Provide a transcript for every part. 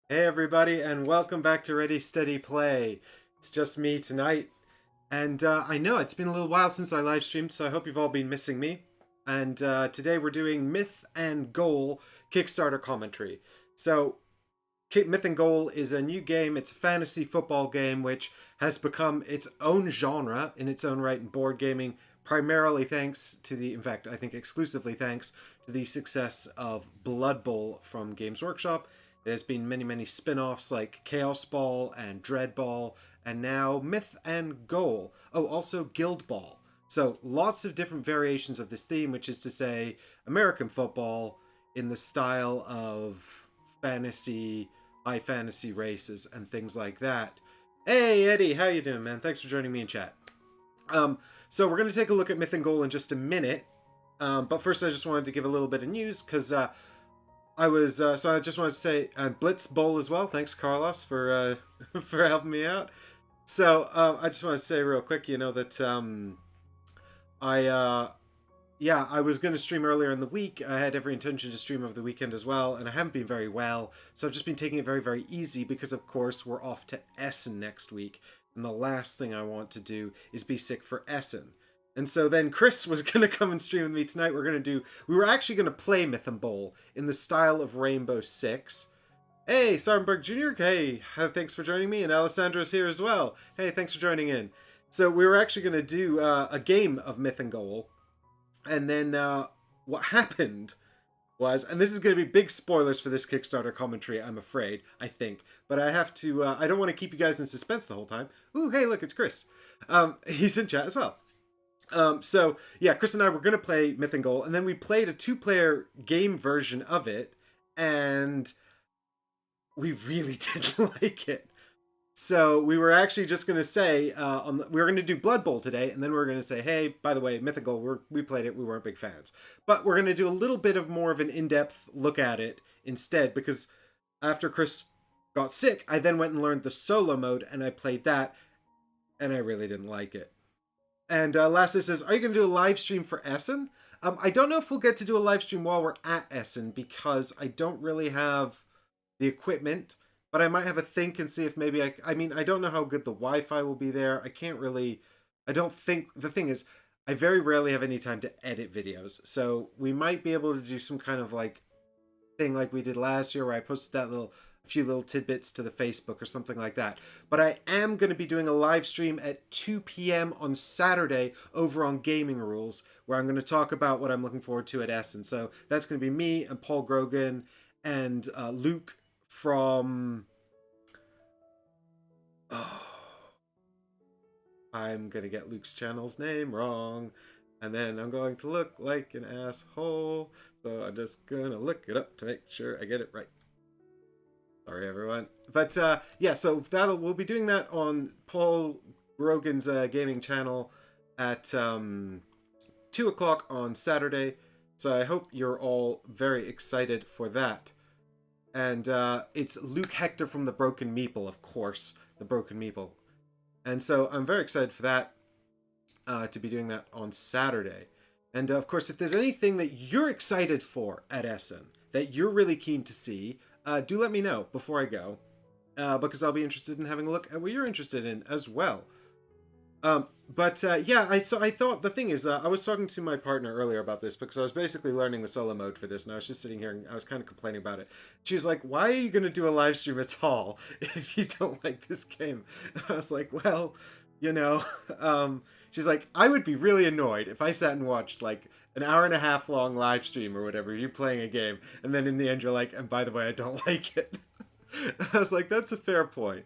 Hey everybody, and welcome back to Ready Steady Play. It's just me tonight, and I know it's been a little while since I live streamed, so I hope you've all been missing me. And today we're doing Myth and Goal Kickstarter Commentary. So, Myth and Goal is a new game. It's a fantasy football game which has become its own genre in its own right in board gaming, primarily thanks to in fact, I think exclusively thanks to the success of Blood Bowl from Games Workshop. There's been many spin offs like Chaos Ball and Dread Ball, and now Myth and Goal. Oh, also Guild Ball. So lots of different variations of this theme, which is to say American football in the style of fantasy, high fantasy races and things like that. Hey Eddie, how you doing, man? Thanks for joining me in chat. So we're going to take a look at Myth and Goal in just a minute. But first, I just wanted to give a little bit of news because so I just wanted to say, and Blitz Bowl as well. Thanks, Carlos, for for helping me out. So I just want to say real quick, that I yeah, I was going to stream earlier in the week. I had every intention to stream over the weekend as well, and I haven't been very well, so I've just been taking it very easy because, of course, we're off to Essen next week, and the last thing I want to do is be sick for Essen. And so then Chris was going to come and stream with me tonight. We were actually going to play Myth and Bowl in the style of Rainbow Six. Hey, Sarnberg Jr., hey, thanks for joining me, and Alessandra's here as well. Hey, thanks for joining in. So we were actually going to do a game of Myth and Goal, and then what happened was, and this is going to be big spoilers for this Kickstarter commentary, I'm afraid, I think. But I have to, I don't want to keep you guys in suspense the whole time. Ooh, hey, look, it's Chris. He's in chat as well. So, yeah, Chris and I were going to play Myth and Goal, and then we played a two-player game version of it, and we really didn't like it. So we were actually just going to say, we were going to do Blood Bowl today, and then we were going to say, hey, by the way, Mythical, we played it, we weren't big fans. But we're going to do a little bit of more of an in-depth look at it instead, because after Chris got sick, I then went and learned the solo mode, and I played that, and I really didn't like it. And Lassa says, are you going to do a live stream for Essen? I don't know if we'll get to do a live stream while we're at Essen, because I don't really have the equipment. But I might have a think and see if maybe I mean, I don't know how good the Wi-Fi will be there. I don't think, the thing is, I very rarely have any time to edit videos. So we might be able to do some kind of like thing like we did last year where I posted a few little tidbits to the Facebook or something like that. But I am going to be doing a live stream at 2 p.m. on Saturday over on Gaming Rules, where I'm going to talk about what I'm looking forward to at Essen. So that's going to be me and Paul Grogan and Luke from... Oh, I'm going to get Luke's channel's name wrong, and then I'm going to look like an asshole. So I'm just going to look it up to make sure I get it right. Sorry, everyone. But yeah, so we'll be doing that on Paul Grogan's gaming channel at 2 o'clock on Saturday. So I hope you're all very excited for that. And it's Luke Hector from the Broken Meeple, of course, the Broken Meeple. And so I'm very excited for that, to be doing that on Saturday. And of course, if there's anything that you're excited for at Essen, that you're really keen to see, do let me know before I go, because I'll be interested in having a look at what you're interested in as well. Yeah, I thought, the thing is, I was talking to my partner earlier about this because I was basically learning the solo mode for this, and I was just sitting here and I was kind of complaining about it. She was like, why are you going to do a live stream at all if you don't like this game? And I was like, well, she's like, I would be really annoyed if I sat and watched like an hour and a half long live stream or whatever, you playing a game, and then in the end you're like, and by the way, I don't like it. I was like, that's a fair point.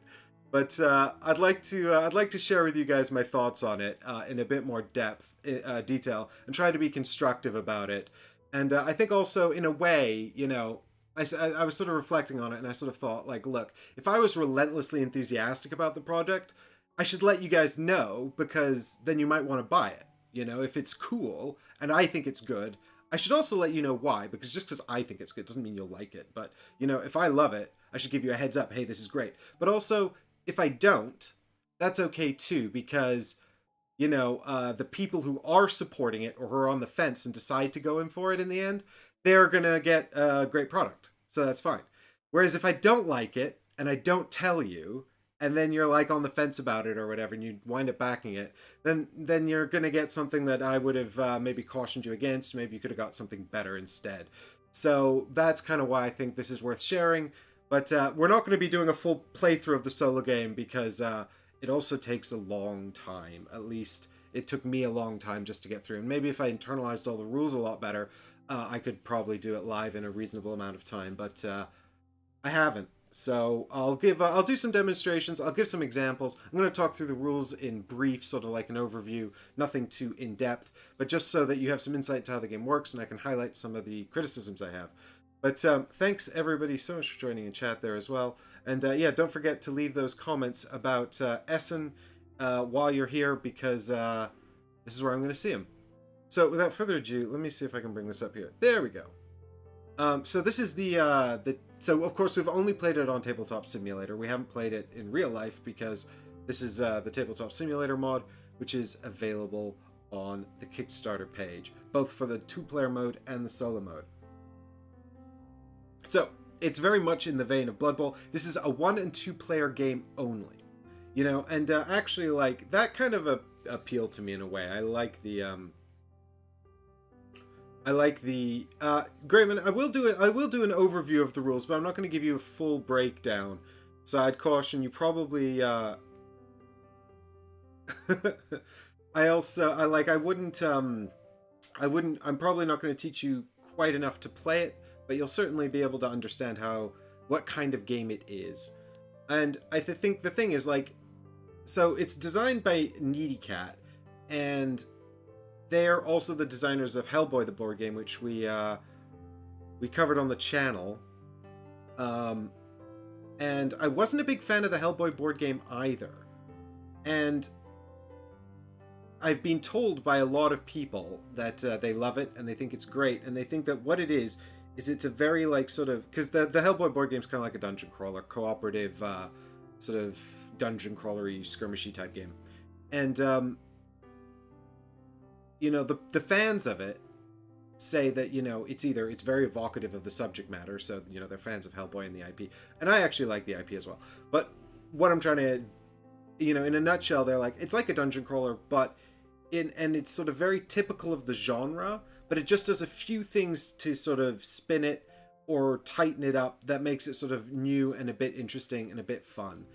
But I'd like to share with you guys my thoughts on it in a bit more detail, and try to be constructive about it. And I think also, in a way, I was sort of reflecting on it, and I sort of thought, like, look, if I was relentlessly enthusiastic about the project, I should let you guys know, because then you might want to buy it. If it's cool, and I think it's good, I should also let you know why, because just because I think it's good doesn't mean you'll like it. But, if I love it, I should give you a heads up, hey, this is great. But also, if I don't, that's okay too, because, the people who are supporting it or who are on the fence and decide to go in for it in the end, they're going to get a great product. So that's fine. Whereas if I don't like it and I don't tell you, and then you're like on the fence about it or whatever, and you wind up backing it, then you're gonna get something that I would have maybe cautioned you against. Maybe you could have got something better instead. So that's kind of why I think this is worth sharing. But we're not going to be doing a full playthrough of the solo game because it also takes a long time. At least it took me a long time just to get through. And maybe if I internalized all the rules a lot better, I could probably do it live in a reasonable amount of time. But I haven't. So I'll do some demonstrations. I'll give some examples. I'm going to talk through the rules in brief, sort of like an overview, nothing too in depth, but just so that you have some insight to how the game works, and I can highlight some of the criticisms I have. But thanks everybody so much for joining in chat there as well. And yeah, don't forget to leave those comments about Essen while you're here, because this is where I'm going to see him. So without further ado, let me see if I can bring this up here. There we go. So this is so of course we've only played it on Tabletop Simulator. We haven't played it in real life because this is the Tabletop Simulator mod, which is available on the Kickstarter page, both for the 2-player mode and the solo mode. So it's very much in the vein of Blood Bowl. This is a 1- and 2-player game only, you know, and actually, like, that kind of appealed to me in a way. I like the Grayman, I will do an overview of the rules, but I'm not going to give you a full breakdown. So I'd caution you probably I'm probably not going to teach you quite enough to play it, but you'll certainly be able to understand what kind of game it is. And I think the thing is, like, so it's designed by Needy Cat, and they're also the designers of Hellboy, the board game, which we covered on the channel. And I wasn't a big fan of the Hellboy board game either. And I've been told by a lot of people that they love it and they think it's great, and they think that what it is it's a very, like, sort of, because the Hellboy board game is kind of like a dungeon crawler, cooperative, sort of dungeon crawlery, skirmishy type game. And you know, the fans of it say that, you know, it's very evocative of the subject matter, so, you know, they're fans of Hellboy and the IP. And I actually like the IP as well. But what I'm trying to, you know, in a nutshell, they're like, it's like a dungeon crawler, but and it's sort of very typical of the genre, but it just does a few things to sort of spin it or tighten it up that makes it sort of new and a bit interesting and a bit fun.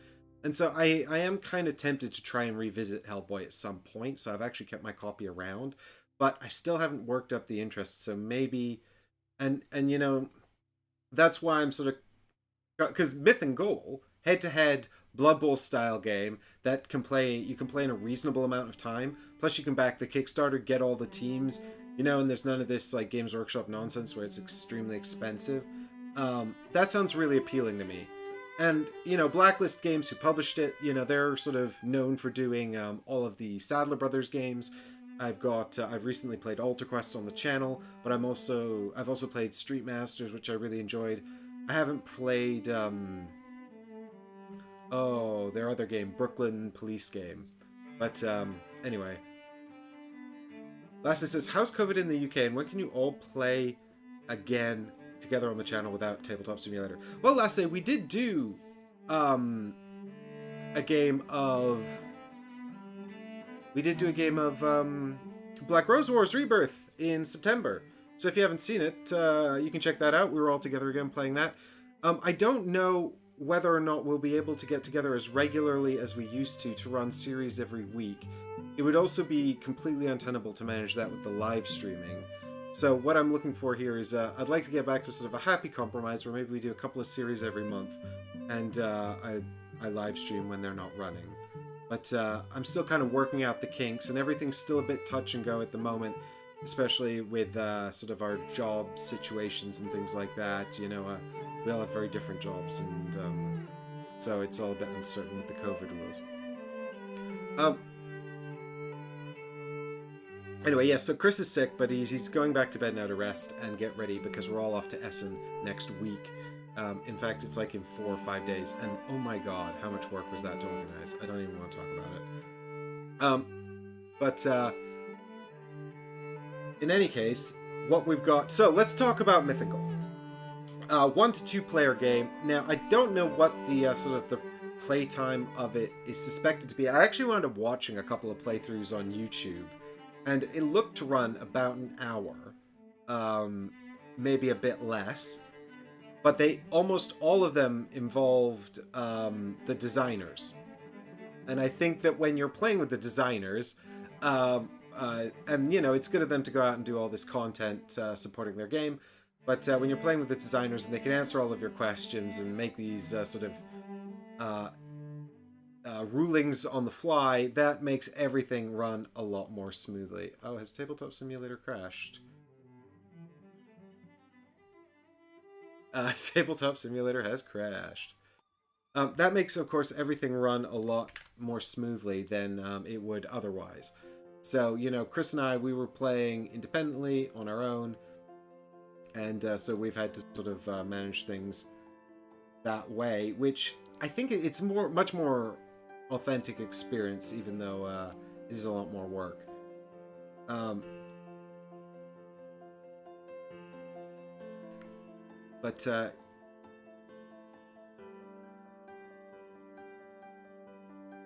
And so I am kind of tempted to try and revisit Hellboy at some point, so I've actually kept my copy around, but I still haven't worked up the interest, so maybe, and you know, that's why I'm sort of, because Myth and Goal, head-to-head Blood Bowl style game that you can play in a reasonable amount of time, plus you can back the Kickstarter, get all the teams, you know, and there's none of this, like, Games Workshop nonsense where it's extremely expensive. That sounds really appealing to me. And, you know, Blacklist Games, who published it, you know, they're sort of known for doing all of the Sadler Brothers games. I've recently played Alter Quest on the channel, but I've also played Street Masters, which I really enjoyed. I haven't played their other game, Brooklyn Police game. But anyway, Lassie says, how's COVID in the UK, and when can you all play again together on the channel without Tabletop Simulator? Well, Lassie, we did do a game of Black Rose Wars Rebirth in September. So if you haven't seen it, you can check that out. We were all together again playing that. I don't know whether or not we'll be able to get together as regularly as we used to run series every week. It would also be completely untenable to manage that with the live streaming. So what I'm looking for here is I'd like to get back to sort of a happy compromise where maybe we do a couple of series every month, and I live stream when they're not running. But I'm still kind of working out the kinks, and everything's still a bit touch and go at the moment, especially with sort of our job situations and things like that. You know, we all have very different jobs, and so it's all a bit uncertain with the COVID rules. Anyway, yeah, so Chris is sick, but he's going back to bed now to rest and get ready because we're all off to Essen next week. In fact, it's like in 4 or 5 days, and oh my god, how much work was that to organize? I don't even want to talk about it. In any case, what we've got... So, let's talk about Mythical. 1 to 2 player game. Now, I don't know what the sort of the playtime of it is suspected to be. I actually wound up watching a couple of playthroughs on YouTube, and it looked to run about an hour, maybe a bit less. But they almost all of them involved the designers, and I think that when you're playing with the designers, and you know, it's good of them to go out and do all this content supporting their game. But when you're playing with the designers and they can answer all of your questions and make these sort of rulings on the fly, that makes everything run a lot more smoothly. Oh, has Tabletop Simulator crashed? Tabletop Simulator has crashed. That makes, of course, everything run a lot more smoothly than it would otherwise. So, you know, Chris and I, we were playing independently on our own, and so we've had to sort of manage things that way, which I think it's much more authentic experience, even though it is a lot more work.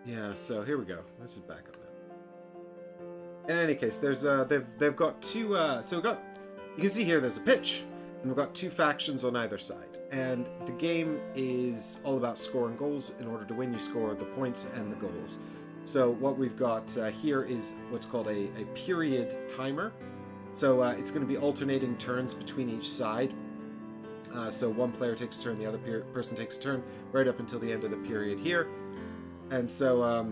Yeah, so here we go. This is back up now. In any case, there's they've got two. So we've got, you can see here there's a pitch, and we've got 2 factions on either side. And the game is all about scoring goals. In order to win, you score the points and the goals. So what we've got here is what's called a period timer. So it's going to be alternating turns between each side. So one player takes a turn, the other person takes a turn, right up until the end of the period here. And so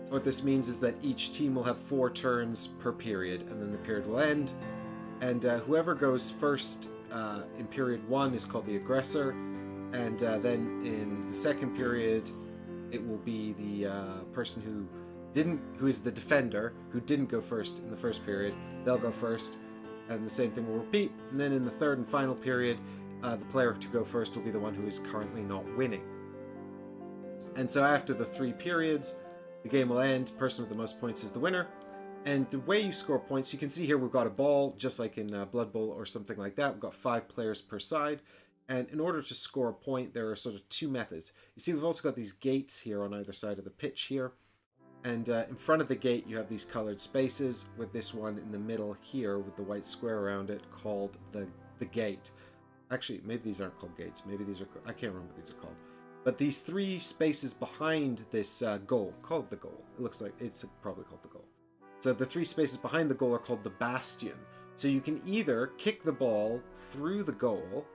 what this means is that each team will have 4 turns per period, and then the period will end. And whoever goes first in period 1 is called the aggressor, and then in the second period, it will be the person who is the defender, who didn't go first in the first period. They'll go first, and the same thing will repeat. And then in the third and final period, the player to go first will be the one who is currently not winning. And so after the 3 periods, the game will end. The person with the most points is the winner. And the way you score points, you can see here we've got a ball, just like in Blood Bowl or something like that. We've got 5 players per side. And in order to score a point, there are sort of 2 methods. You see we've also got these gates here on either side of the pitch here. And in front of the gate, you have these colored spaces, with this one in the middle here with the white square around it called the gate. Actually, maybe these aren't called gates. Maybe these are... I can't remember what these are called. But these 3 spaces behind this goal, call it the goal. It looks like it's probably called the goal. So the 3 spaces behind the goal are called the bastion. So you can either kick the ball through the goal,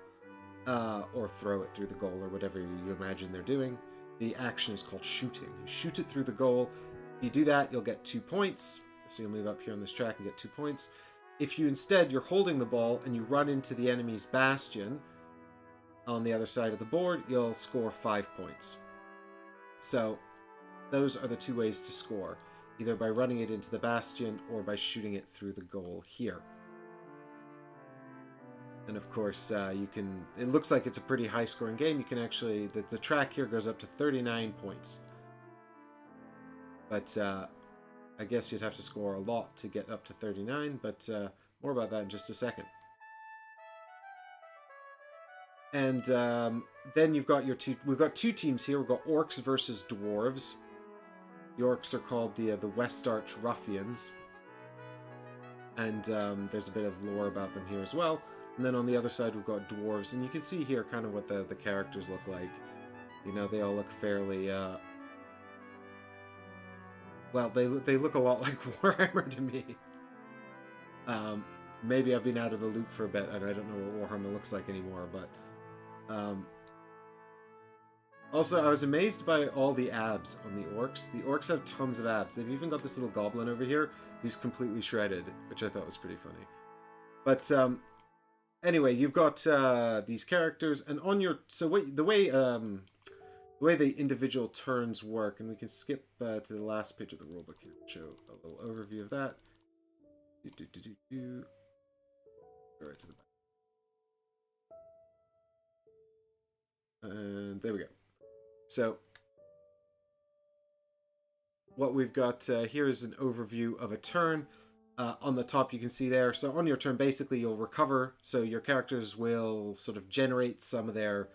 or throw it through the goal, or whatever you imagine they're doing. The action is called shooting. You shoot it through the goal. If you do that, you'll get 2 points. So you'll move up here on this track and get 2 points. If you instead, you're holding the ball and you run into the enemy's bastion on the other side of the board, you'll score 5 points. So those are the 2 ways to score, either by running it into the bastion or by shooting it through the goal here. And of course, you can, it looks like it's a pretty high scoring game. You can actually, the track here goes up to 39 points. But I guess you'd have to score a lot to get up to 39, but more about that in just a second. And then you've got we've got 2 teams here. We've got orcs versus dwarves. The orcs are called the West Arch Ruffians. And there's a bit of lore about them here as well. And then on the other side we've got dwarves. And you can see here kind of what the characters look like. You know, they all look fairly... well, they look a lot like Warhammer to me. Maybe I've been out of the loop for a bit and I don't know what Warhammer looks like anymore, but... also, I was amazed by all the abs on the orcs. The orcs have tons of abs. They've even got this little goblin over here who's completely shredded, which I thought was pretty funny. But anyway, you've got these characters, and on your the way the individual turns work, and we can skip to the last page of the rulebook here to show a little overview of that. Go right to the back. And there we go. So what we've got here is an overview of a turn. on the top you can see there. So on your turn, basically you'll recover. So your characters will sort of generate some of their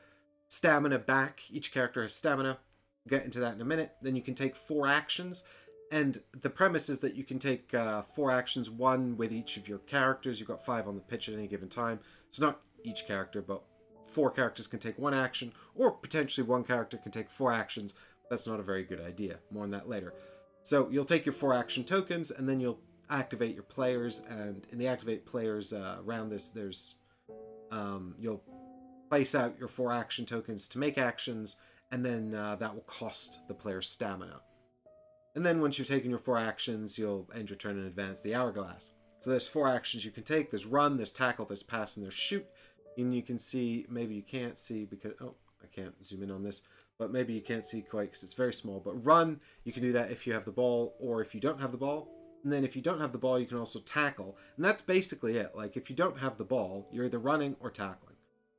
stamina back. Each character has stamina. We'll get into that in a minute. Then you can take 4 actions. And the premise is that you can take 4 actions, 1 with each of your characters. You've got 5 on the pitch at any given time. So not each character, but 4 characters can take 1 action, or potentially 1 character can take 4 actions. That's not a very good idea. More on that later. So you'll take your 4 action tokens, and then you'll activate your players. And in the activate players around this, there's you'll place out your 4 action tokens to make actions, and then that will cost the player stamina. And then once you've taken your 4 actions, you'll end your turn and advance the hourglass. So there's 4 actions you can take. There's run, there's tackle, there's pass, and there's shoot. And you can see, maybe you can't see because, oh, I can't zoom in on this, but maybe you can't see quite because it's very small. But run, you can do that if you have the ball or if you don't have the ball. And then if you don't have the ball, you can also tackle. And that's basically it. Like if you don't have the ball, you're either running or tackling.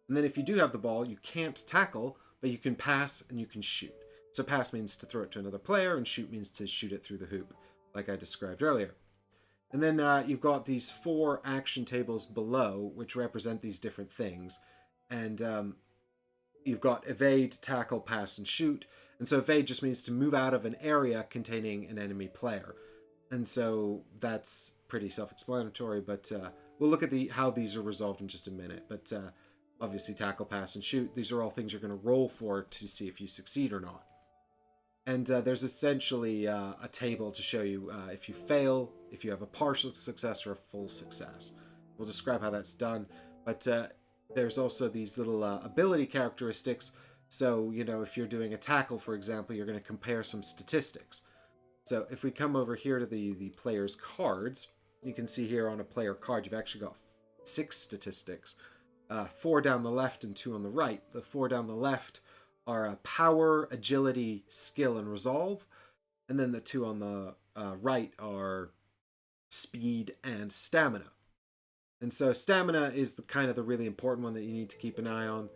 And then if you do have the ball, you can't tackle, but you can pass and you can shoot. So pass means to throw it to another player, and shoot means to shoot it through the hoop, like I described earlier. And then you've got these 4 action tables below, which represent these different things. And you've got evade, tackle, pass, and shoot. And so evade just means to move out of an area containing an enemy player. And so that's pretty self-explanatory, but we'll look at how these are resolved in just a minute. But obviously tackle, pass, and shoot, these are all things you're going to roll for to see if you succeed or not. And there's essentially a table to show you if you fail, if you have a partial success or a full success. We'll describe how that's done. But there's also these little ability characteristics. So, you know, if you're doing a tackle, for example, you're going to compare some statistics. So if we come over here to the player's cards, you can see here on a player card, you've actually got 6 statistics. 4 down the left and 2 on the right. The 4 down the left are power, agility, skill, and resolve. And then the 2 on the right are speed and stamina. And so stamina is the really important one that you need to keep an eye on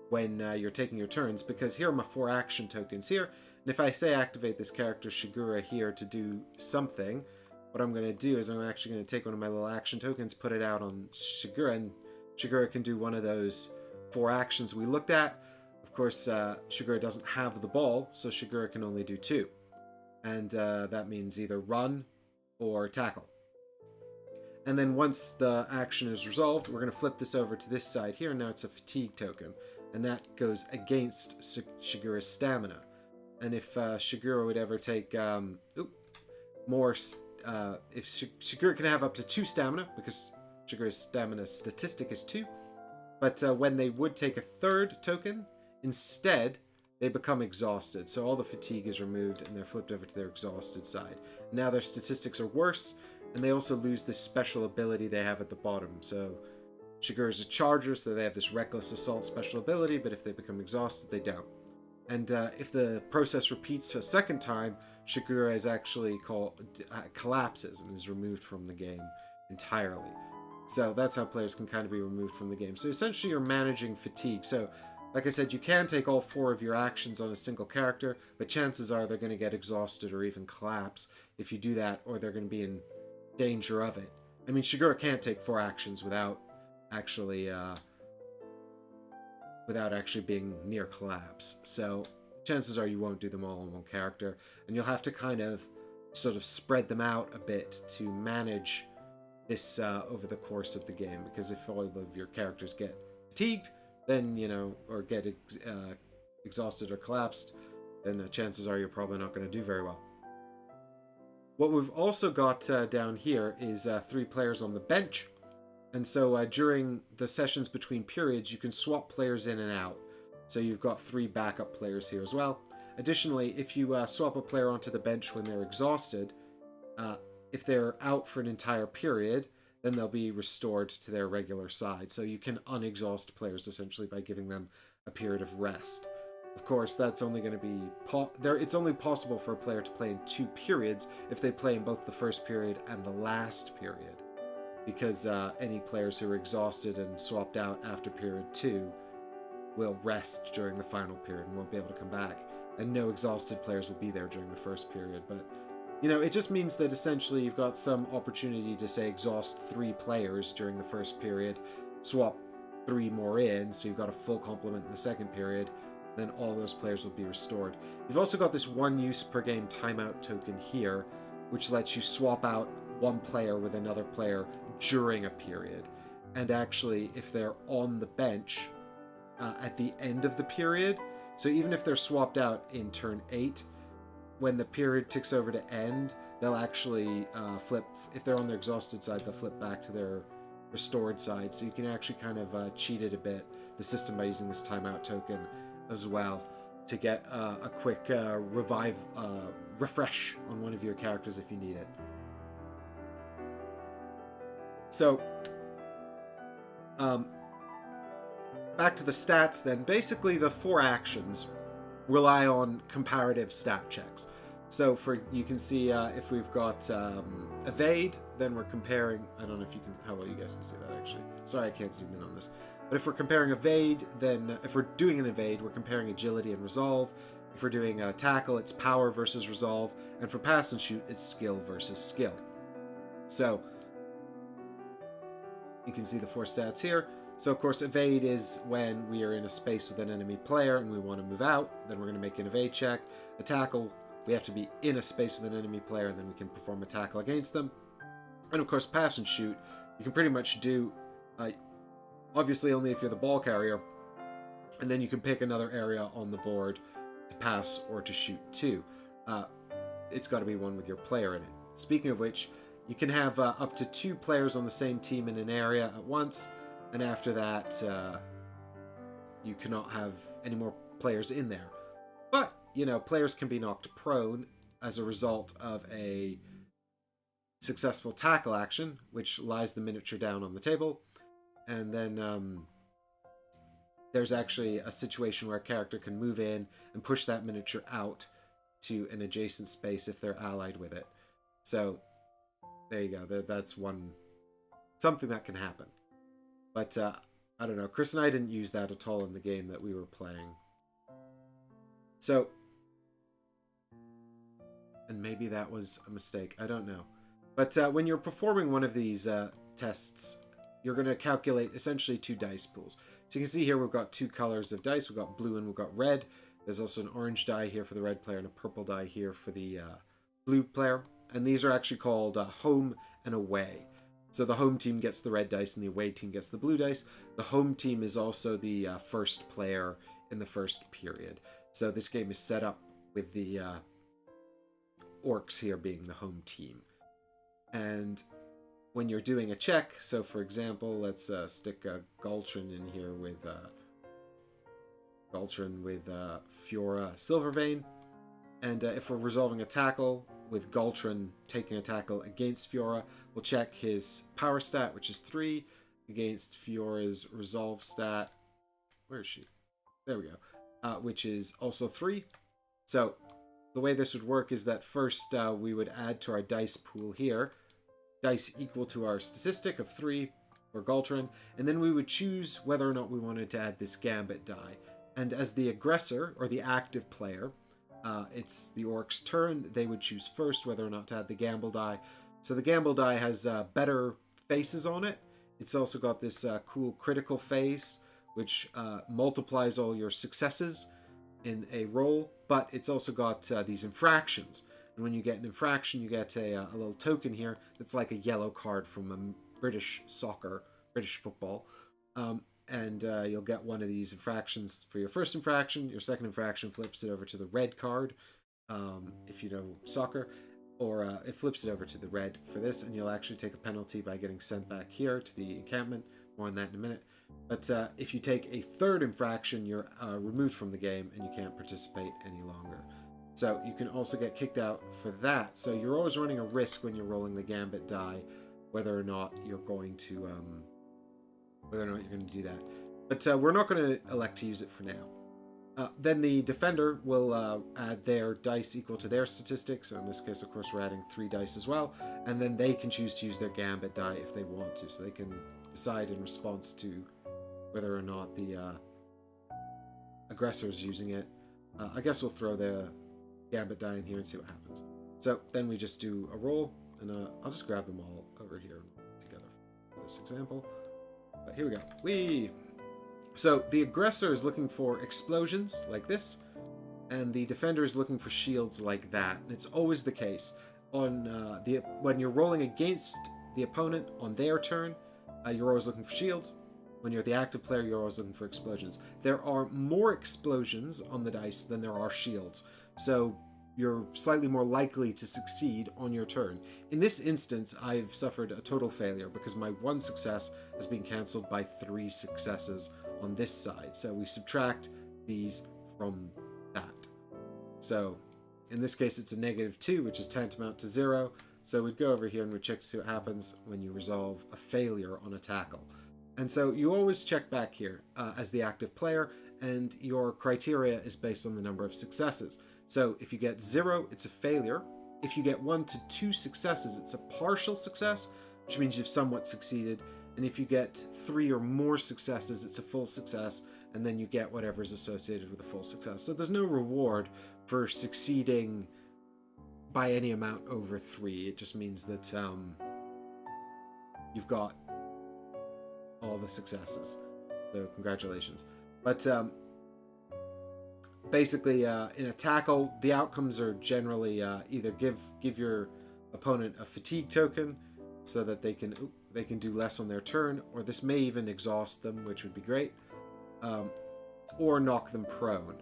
when you're taking your turns, because here are my 4 action tokens here. And if I say activate this character Shigura here to do something, what I'm going to do is I'm actually going to take one of my little action tokens, put it out on Shigura, and Shigura can do one of those 4 actions we looked at. Of course, Shigura doesn't have the ball, so Shigura can only do 2. And that means either run or tackle. And then once the action is resolved, we're going to flip this over to this side here. Now it's a fatigue token, and that goes against Shigura's stamina. And if Shigura would ever take more, if Shigura can have up to 2 stamina, because Shigura's stamina statistic is 2. But when they would take a 3rd token, instead, they become exhausted. So all the fatigue is removed and they're flipped over to their exhausted side. Now their statistics are worse, and they also lose this special ability they have at the bottom. So Shigura is a charger, so they have this reckless assault special ability, but if they become exhausted, they don't. And if the process repeats a 2nd time, Shigura is actually collapses and is removed from the game entirely. So that's how players can kind of be removed from the game. So essentially you're managing fatigue. So like I said, you can take all 4 of your actions on a single character, but chances are they're going to get exhausted or even collapse if you do that, or they're going to be in danger of it. I mean, Shigura can't take 4 actions without actually being near collapse. So chances are you won't do them all on one character, and you'll have to kind of sort of spread them out a bit to manage this over the course of the game, because if all of your characters get fatigued, then, you know, or get exhausted or collapsed, then chances are you're probably not going to do very well. What we've also got down here is 3 players on the bench. And so during the sessions between periods, you can swap players in and out. So you've got 3 backup players here as well. Additionally, if you swap a player onto the bench when they're exhausted, if they're out for an entire period, then they'll be restored to their regular side. So you can unexhaust players essentially by giving them a period of rest. Of course, that's only going to be it's only possible for a player to play in 2 periods if they play in both the first period and the last period, because any players who are exhausted and swapped out after period 2 will rest during the final period and won't be able to come back. And no exhausted players will be there during the first period. But it just means that essentially you've got some opportunity to, say, exhaust 3 players during the first period, swap 3 more in, so you've got a full complement in the second period, then all those players will be restored. You've also got this 1 use per game timeout token here, which lets you swap out 1 player with another player during a period. And actually, if they're on the bench at the end of the period, so even if they're swapped out in turn 8, when the period ticks over to end, they'll actually flip. If they're on their exhausted side, they'll flip back to their restored side. So you can actually kind of cheat it a bit, the system, by using this timeout token as well, to get a quick refresh on one of your characters if you need it. So, back to the stats then. Basically, the 4 actions rely on comparative stat checks. So you can see if we've got evade, then we're comparing, I don't know if you can, how well you guys can see that actually. Sorry, I can't zoom in on this. But if we're comparing evade, then if we're doing an evade, we're comparing agility and resolve. If we're doing a tackle, it's power versus resolve. And for pass and shoot, it's skill versus skill. So you can see the 4 stats here. So, of course, evade is when we are in a space with an enemy player and we want to move out. Then we're going to make an evade check. A tackle, we have to be in a space with an enemy player, and then we can perform a tackle against them. And, of course, pass and shoot, you can pretty much do, obviously only if you're the ball carrier. And then you can pick another area on the board to pass or to shoot to. It's got to be one with your player in it. Speaking of which, you can have up to 2 players on the same team in an area at once. And after that, you cannot have any more players in there. But, players can be knocked prone as a result of a successful tackle action, which lies the miniature down on the table. And then there's actually a situation where a character can move in and push that miniature out to an adjacent space if they're allied with it. So, there you go. That's something that can happen. But, I don't know. Chris and I didn't use that at all in the game that we were playing. So, and maybe that was a mistake. I don't know. But when you're performing one of these tests, you're going to calculate essentially 2 dice pools. So you can see here we've got 2 colors of dice. We've got blue and we've got red. There's also an orange die here for the red player and a purple die here for the blue player. And these are actually called home and away. So the home team gets the red dice and the away team gets the blue dice. The home team is also the first player in the first period. So this game is set up with the orcs here being the home team. And when you're doing a check, so for example, let's stick Galtrin in here with Fiora Silvervein. And if we're resolving a tackle with Galtrin taking a tackle against Fiora, we'll check his power stat, which is 3, against Fiora's resolve stat. Where is she? There we go. Which is also 3. So the way this would work is that first we would add to our dice pool here, dice equal to our statistic of 3 for Galtrin, and then we would choose whether or not we wanted to add this gambit die. And as the aggressor, or the active player, it's the orc's turn. They would choose first whether or not to add the gamble die. So the gamble die has better faces on it. It's also got this cool critical face, which multiplies all your successes in a roll. But it's also got these infractions. And when you get an infraction, you get a little token here that's like a yellow card from British football. And you'll get one of these infractions for your first infraction. Your second infraction flips it over to the red card, if you know soccer, or it flips it over to the red for this, and you'll actually take a penalty by getting sent back here to the encampment. More on that in a minute. But if you take a third infraction, you're removed from the game, and you can't participate any longer. So you can also get kicked out for that. So you're always running a risk when you're rolling the gambit die, whether or not you're going to do that. But we're not going to elect to use it for now. Then the defender will add their dice equal to their statistics. So in this case, of course, we're adding 3 dice as well. And then they can choose to use their gambit die if they want to. So they can decide in response to whether or not the aggressor is using it. I guess we'll throw the gambit die in here and see what happens. So then we just do a roll, and I'll just grab them all over here together for this example. But here we go. Whee! So the aggressor is looking for explosions like this, and the defender is looking for shields like that. And it's always the case on when you're rolling against the opponent on their turn, you're always looking for shields. When you're the active player, you're always looking for explosions. There are more explosions on the dice than there are shields, so you're slightly more likely to succeed on your turn. In this instance, I've suffered a total failure because my one success has been cancelled by 3 successes on this side. So we subtract these from that. So in this case, it's a -2, which is tantamount to 0. So we'd go over here and we'd check to see what happens when you resolve a failure on a tackle. And so you always check back here as the active player, and your criteria is based on the number of successes. So if you get 0, it's a failure. If you get 1 to 2 successes, it's a partial success, which means you've somewhat succeeded. And if you get 3 or more successes, it's a full success, and then you get whatever is associated with a full success. So there's no reward for succeeding by any amount over 3. It just means that you've got all the successes. So congratulations. But basically, in a tackle, the outcomes are generally either give your opponent a fatigue token so that they can do less on their turn, or this may even exhaust them, which would be great, or knock them prone,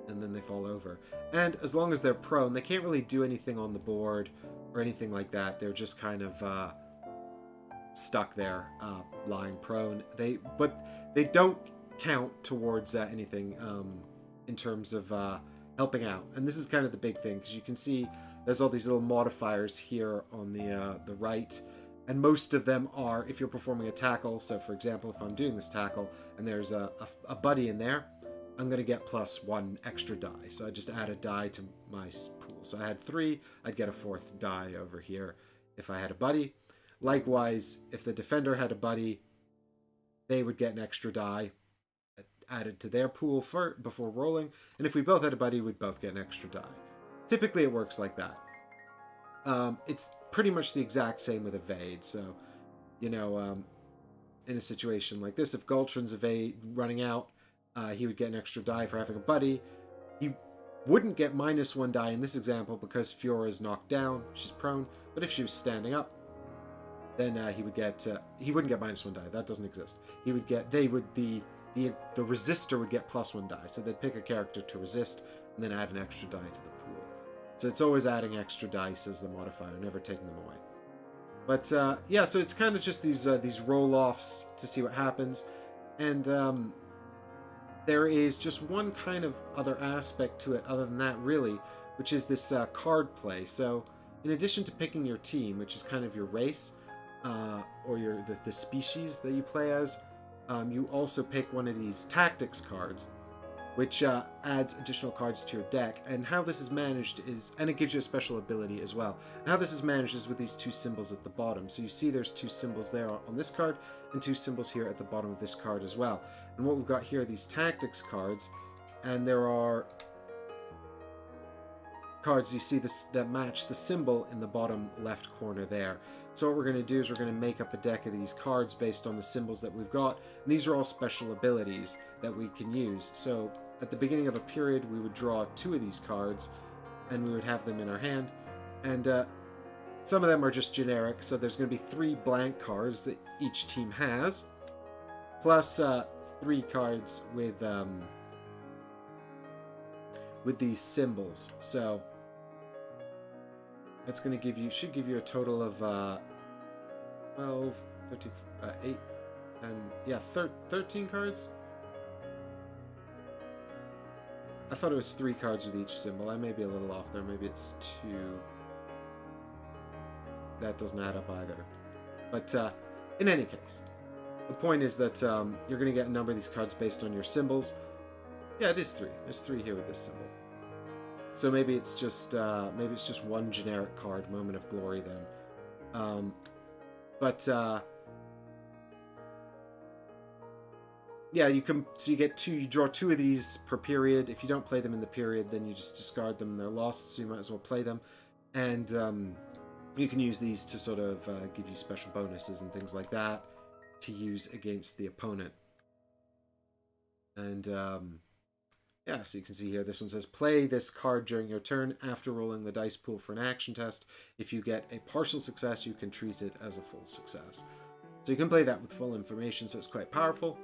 and then they fall over. And as long as they're prone, they can't really do anything on the board or anything like that. They're just kind of stuck there, lying prone. But they don't count towards anything in terms of helping out. And this is kind of the big thing, because you can see there's all these little modifiers here on the right, and most of them are if you're performing a tackle. So for example, if I'm doing this tackle and there's a buddy in there, I'm going to get +1 extra die. So I just add a die to my pool. So I had 3, I'd get a 4th die over here if I had a buddy. Likewise, if the defender had a buddy, they would get an extra die added to their pool before rolling. And if we both had a buddy, we'd both get an extra die. Typically it works like that. It's pretty much the exact same with evade. So, you know, in a situation like this, if Galtron's evade running out, he would get an extra die for having a buddy. He wouldn't get -1 die in this example because Fiora is knocked down, she's prone. But if she was standing up, then he wouldn't get -1 die. That doesn't exist. He would get the resistor would get +1 die. So they'd pick a character to resist and then add an extra die to the pool. So it's always adding extra dice as the modifier, never taking them away. But yeah, so it's kind of just these roll-offs to see what happens. And there is just one kind of other aspect to it other than that, really, which is this card play. So in addition to picking your team, which is kind of your race, or the species that you play as, you also pick one of these tactics cards, which adds additional cards to your deck. And how this is managed is, and it gives you a special ability as well. And how this is managed is with these 2 symbols at the bottom. So you see there's 2 symbols there on this card, and 2 symbols here at the bottom of this card as well. And what we've got here are these tactics cards, and there are cards you see that match the symbol in the bottom left corner there. So what we're going to do is we're going to make up a deck of these cards based on the symbols that we've got. And these are all special abilities that we can use. So at the beginning of a period, we would draw 2 of these cards, and we would have them in our hand. And some of them are just generic. So there's going to be 3 blank cards that each team has, plus 3 cards with these symbols. So it's going to should give you a total of 12, 13, 8, and yeah, 13 cards. I thought it was 3 cards with each symbol. I may be a little off there. Maybe it's 2. That doesn't add up either. But in any case, the point is that you're going to get a number of these cards based on your symbols. Yeah, it is 3. There's 3 here with this symbol. So maybe it's just one generic card, Moment of Glory, then. But yeah, you can. So you get two. You draw 2 of these per period. If you don't play them in the period, then you just discard them. They're lost, so you might as well play them. And you can use these to sort of give you special bonuses and things like that to use against the opponent. And yeah, so you can see here, this one says, play this card during your turn after rolling the dice pool for an action test. If you get a partial success, you can treat it as a full success. So you can play that with full information, so it's quite powerful.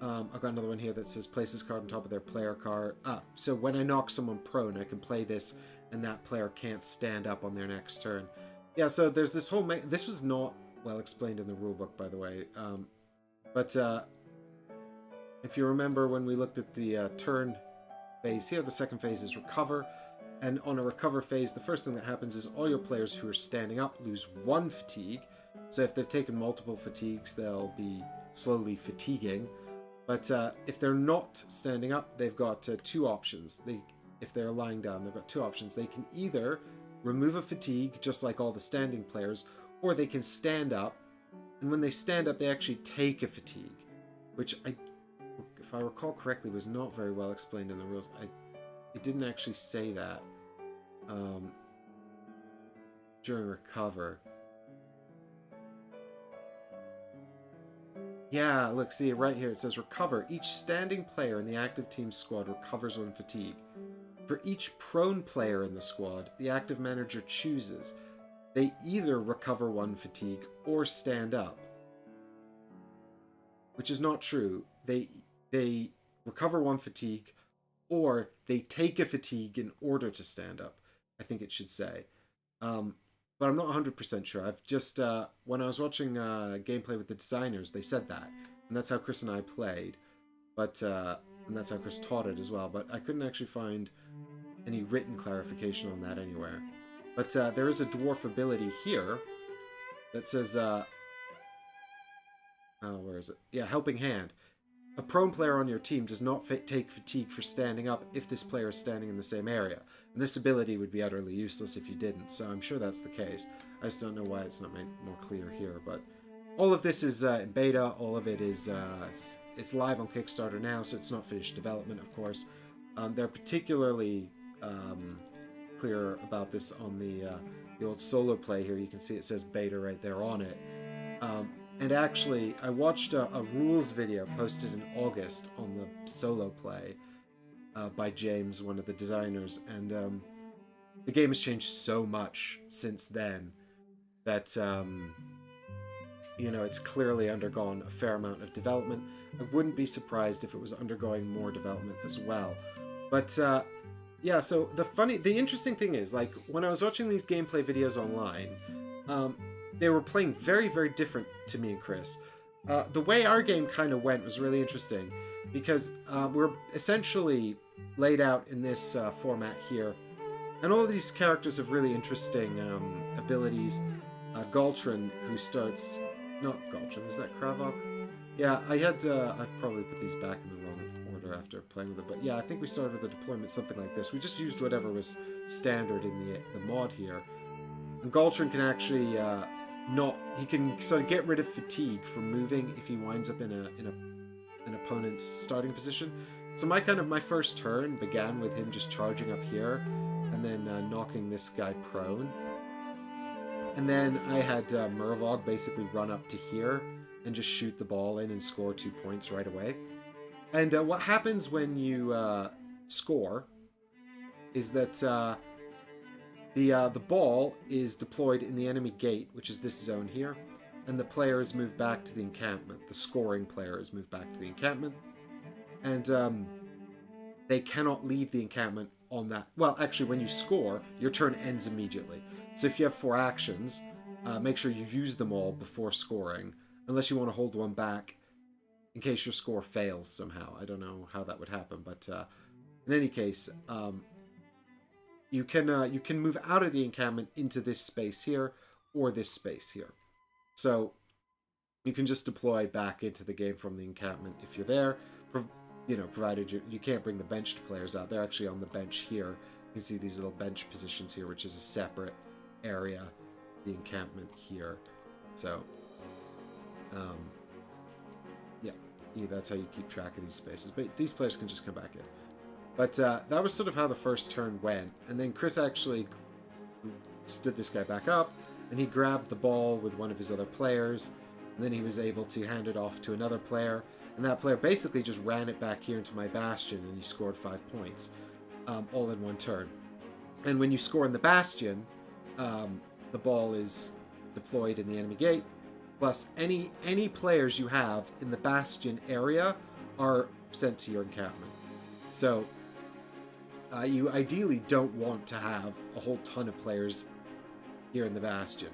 I've got another one here that says, place this card on top of their player card. So when I knock someone prone, I can play this, and that player can't stand up on their next turn. Yeah, so there's this whole... This was not well explained in the rulebook, by the way. But if you remember when we looked at the turn phase here, the second phase is recover. And on a recover phase, the first thing that happens is all your players who are standing up lose 1 fatigue. So if they've taken multiple fatigues, they'll be slowly fatiguing. But if they're not standing up, they've got 2 options. If they're lying down, they've got 2 options. They can either remove a fatigue, just like all the standing players, or they can stand up. And when they stand up, they actually take a fatigue, which, if I recall correctly, was not very well explained in the rules. It didn't actually say that during recover. Yeah, look, see right here, it says recover. Each standing player in the active team squad recovers 1 fatigue. For each prone player in the squad, the active manager chooses. They either recover 1 fatigue or stand up. Which is not true. They recover 1 fatigue, or they take a fatigue in order to stand up, I think it should say. But I'm not 100% sure. I've just, when I was watching gameplay with the designers, they said that. And that's how Chris and I played. But, and that's how Chris taught it as well. But I couldn't actually find any written clarification on that anywhere. But there is a dwarf ability here that says, where is it? Yeah, Helping Hand. A prone player on your team does not take fatigue for standing up if this player is standing in the same area. And this ability would be utterly useless if you didn't, so I'm sure that's the case. I just don't know why it's not made more clear here, but all of this is in beta. All of it is, it's live on Kickstarter now, so it's not finished development, of course. They're particularly clear about this on the old solo play here. You can see it says beta right there on it. And actually, I watched a rules video posted in August on the solo play by James, one of the designers, and the game has changed so much since then that, you know, it's clearly undergone a fair amount of development. I wouldn't be surprised if it was undergoing more development as well. But, yeah, so the interesting thing is, like, when I was watching these gameplay videos online, they were playing very, very different to me and Chris. The way our game kind of went was really interesting because we're essentially laid out in this format here. And all of these characters have really interesting abilities. Galtrin, who starts... Not Galtrin, is that Kravok? Yeah, I've probably put these back in the wrong order after playing with it. But yeah, I think we started with the deployment something like this. We just used whatever was standard in the mod here. And Galtrin can actually... he can sort of get rid of fatigue from moving if he winds up in an opponent's starting position. So my first turn began with him just charging up here and then knocking this guy prone. And then I had Mervog basically run up to here and just shoot the ball in and score 2 points right away. And what happens when you score is that the ball is deployed in the enemy gate, which is this zone here, and the player is moved back to the encampment. The scoring player is moved back to the encampment, and they cannot leave the encampment on that. Well, actually, when you score, your turn ends immediately. So if you have 4 actions, make sure you use them all before scoring, unless you want to hold one back in case your score fails somehow. I don't know how that would happen, but in any case... You can move out of the encampment into this space here or this space here. So you can just deploy back into the game from the encampment if you're there, provided you can't bring the benched players out. They're actually on the bench here. You can see these little bench positions here, which is a separate area, the encampment here. So, yeah. that's how you keep track of these spaces. But these players can just come back in. But that was sort of how the first turn went. And then Chris actually stood this guy back up, and he grabbed the ball with one of his other players, and then he was able to hand it off to another player, and that player basically just ran it back here into my bastion, and he scored 5 points, all in one turn. And when you score in the bastion, the ball is deployed in the enemy gate, plus any players you have in the bastion area are sent to your encampment. So you ideally don't want to have a whole ton of players here in the bastion.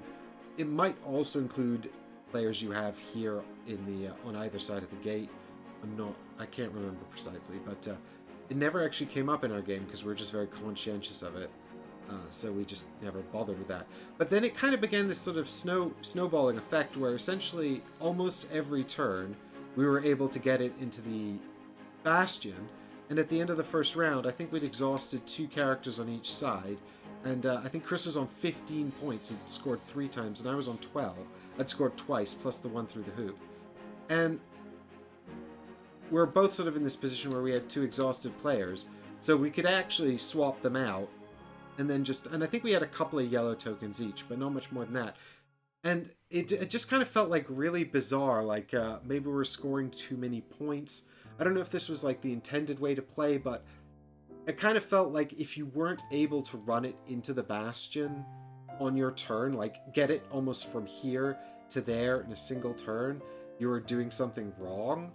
It might also include players you have here in the on either side of the gate. I can't remember precisely, but it never actually came up in our game because we're just very conscientious of it. So we just never bothered with that. But then it kind of began this sort of snowballing effect where essentially almost every turn we were able to get it into the bastion. And at the end of the first round, I think we'd exhausted 2 characters on each side. And I think Chris was on 15 points. He'd scored 3 times, and I was on 12. I'd scored twice, plus the one through the hoop. And we're both sort of in this position where we had 2 exhausted players. So we could actually swap them out. And then and I think we had a couple of yellow tokens each, but not much more than that. And it just kind of felt like really bizarre, like maybe we were scoring too many points. I don't know if this was like the intended way to play, but it kind of felt like if you weren't able to run it into the bastion on your turn, like get it almost from here to there in a single turn, you were doing something wrong.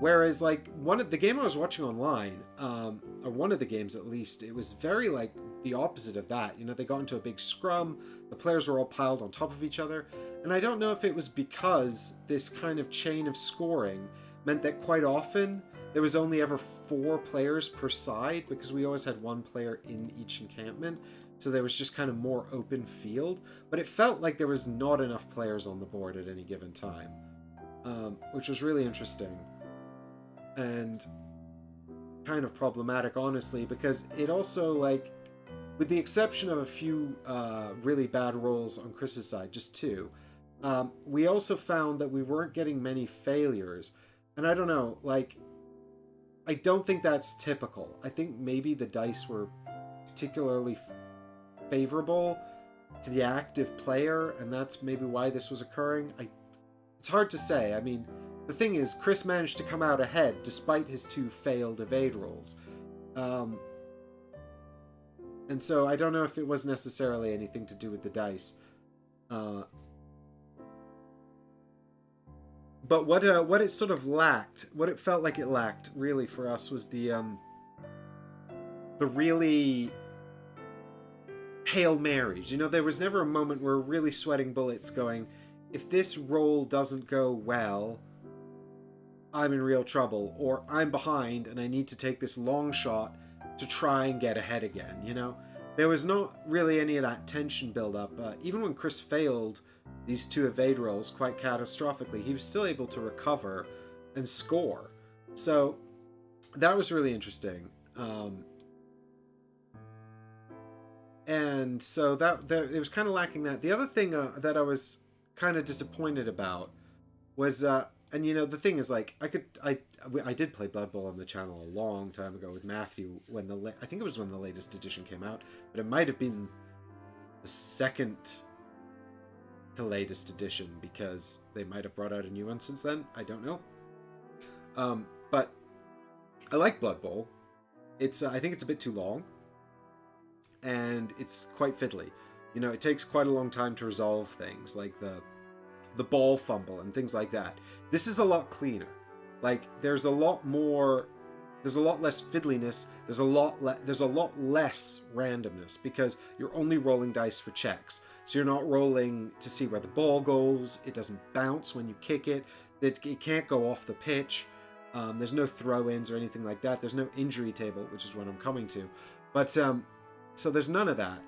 Whereas like the game I was watching online, or one of the games at least, it was very like the opposite of that. You know, they got into a big scrum, the players were all piled on top of each other, and I don't know if it was because this kind of chain of scoring meant that quite often there was only ever 4 players per side, because we always had 1 player in each encampment, so there was just kind of more open field, but it felt like there was not enough players on the board at any given time, which was really interesting. And kind of problematic, honestly, because it also, like, with the exception of a few really bad rolls on Chris's side, just 2, we also found that we weren't getting many failures. And I don't know, like, I don't think that's typical. I think maybe the dice were particularly favorable to the active player, and that's maybe why this was occurring. It's hard to say. I mean, the thing is, Chris managed to come out ahead despite his 2 failed evade rolls. And so I don't know if it was necessarily anything to do with the dice. But what it sort of lacked, what it felt like it lacked, really, for us was the really Hail Marys. You know, there was never a moment where we're really sweating bullets going, if this roll doesn't go well, I'm in real trouble, or I'm behind and I need to take this long shot to try and get ahead again, you know? There was not really any of that tension build up. Even when Chris failed these 2 evade rolls quite catastrophically, he was still able to recover and score. So that was really interesting. And so it was kind of lacking that. The other thing that I was kind of disappointed about was, and you know, the thing is, like, I did play Blood Bowl on the channel a long time ago with Matthew when I think it was when the latest edition came out, but it might have been the second to latest edition, because they might have brought out a new one since then. I don't know. But I like Blood Bowl. It's I think it's a bit too long, and it's quite fiddly. You know, it takes quite a long time to resolve things like the ball fumble and things like that. This is a lot cleaner. Like, there's a lot less fiddliness. There's a lot less randomness, because you're only rolling dice for checks. So you're not rolling to see where the ball goes. It doesn't bounce when you kick it. It can't go off the pitch. There's no throw-ins or anything like that. There's no injury table, which is what I'm coming to. But so there's none of that,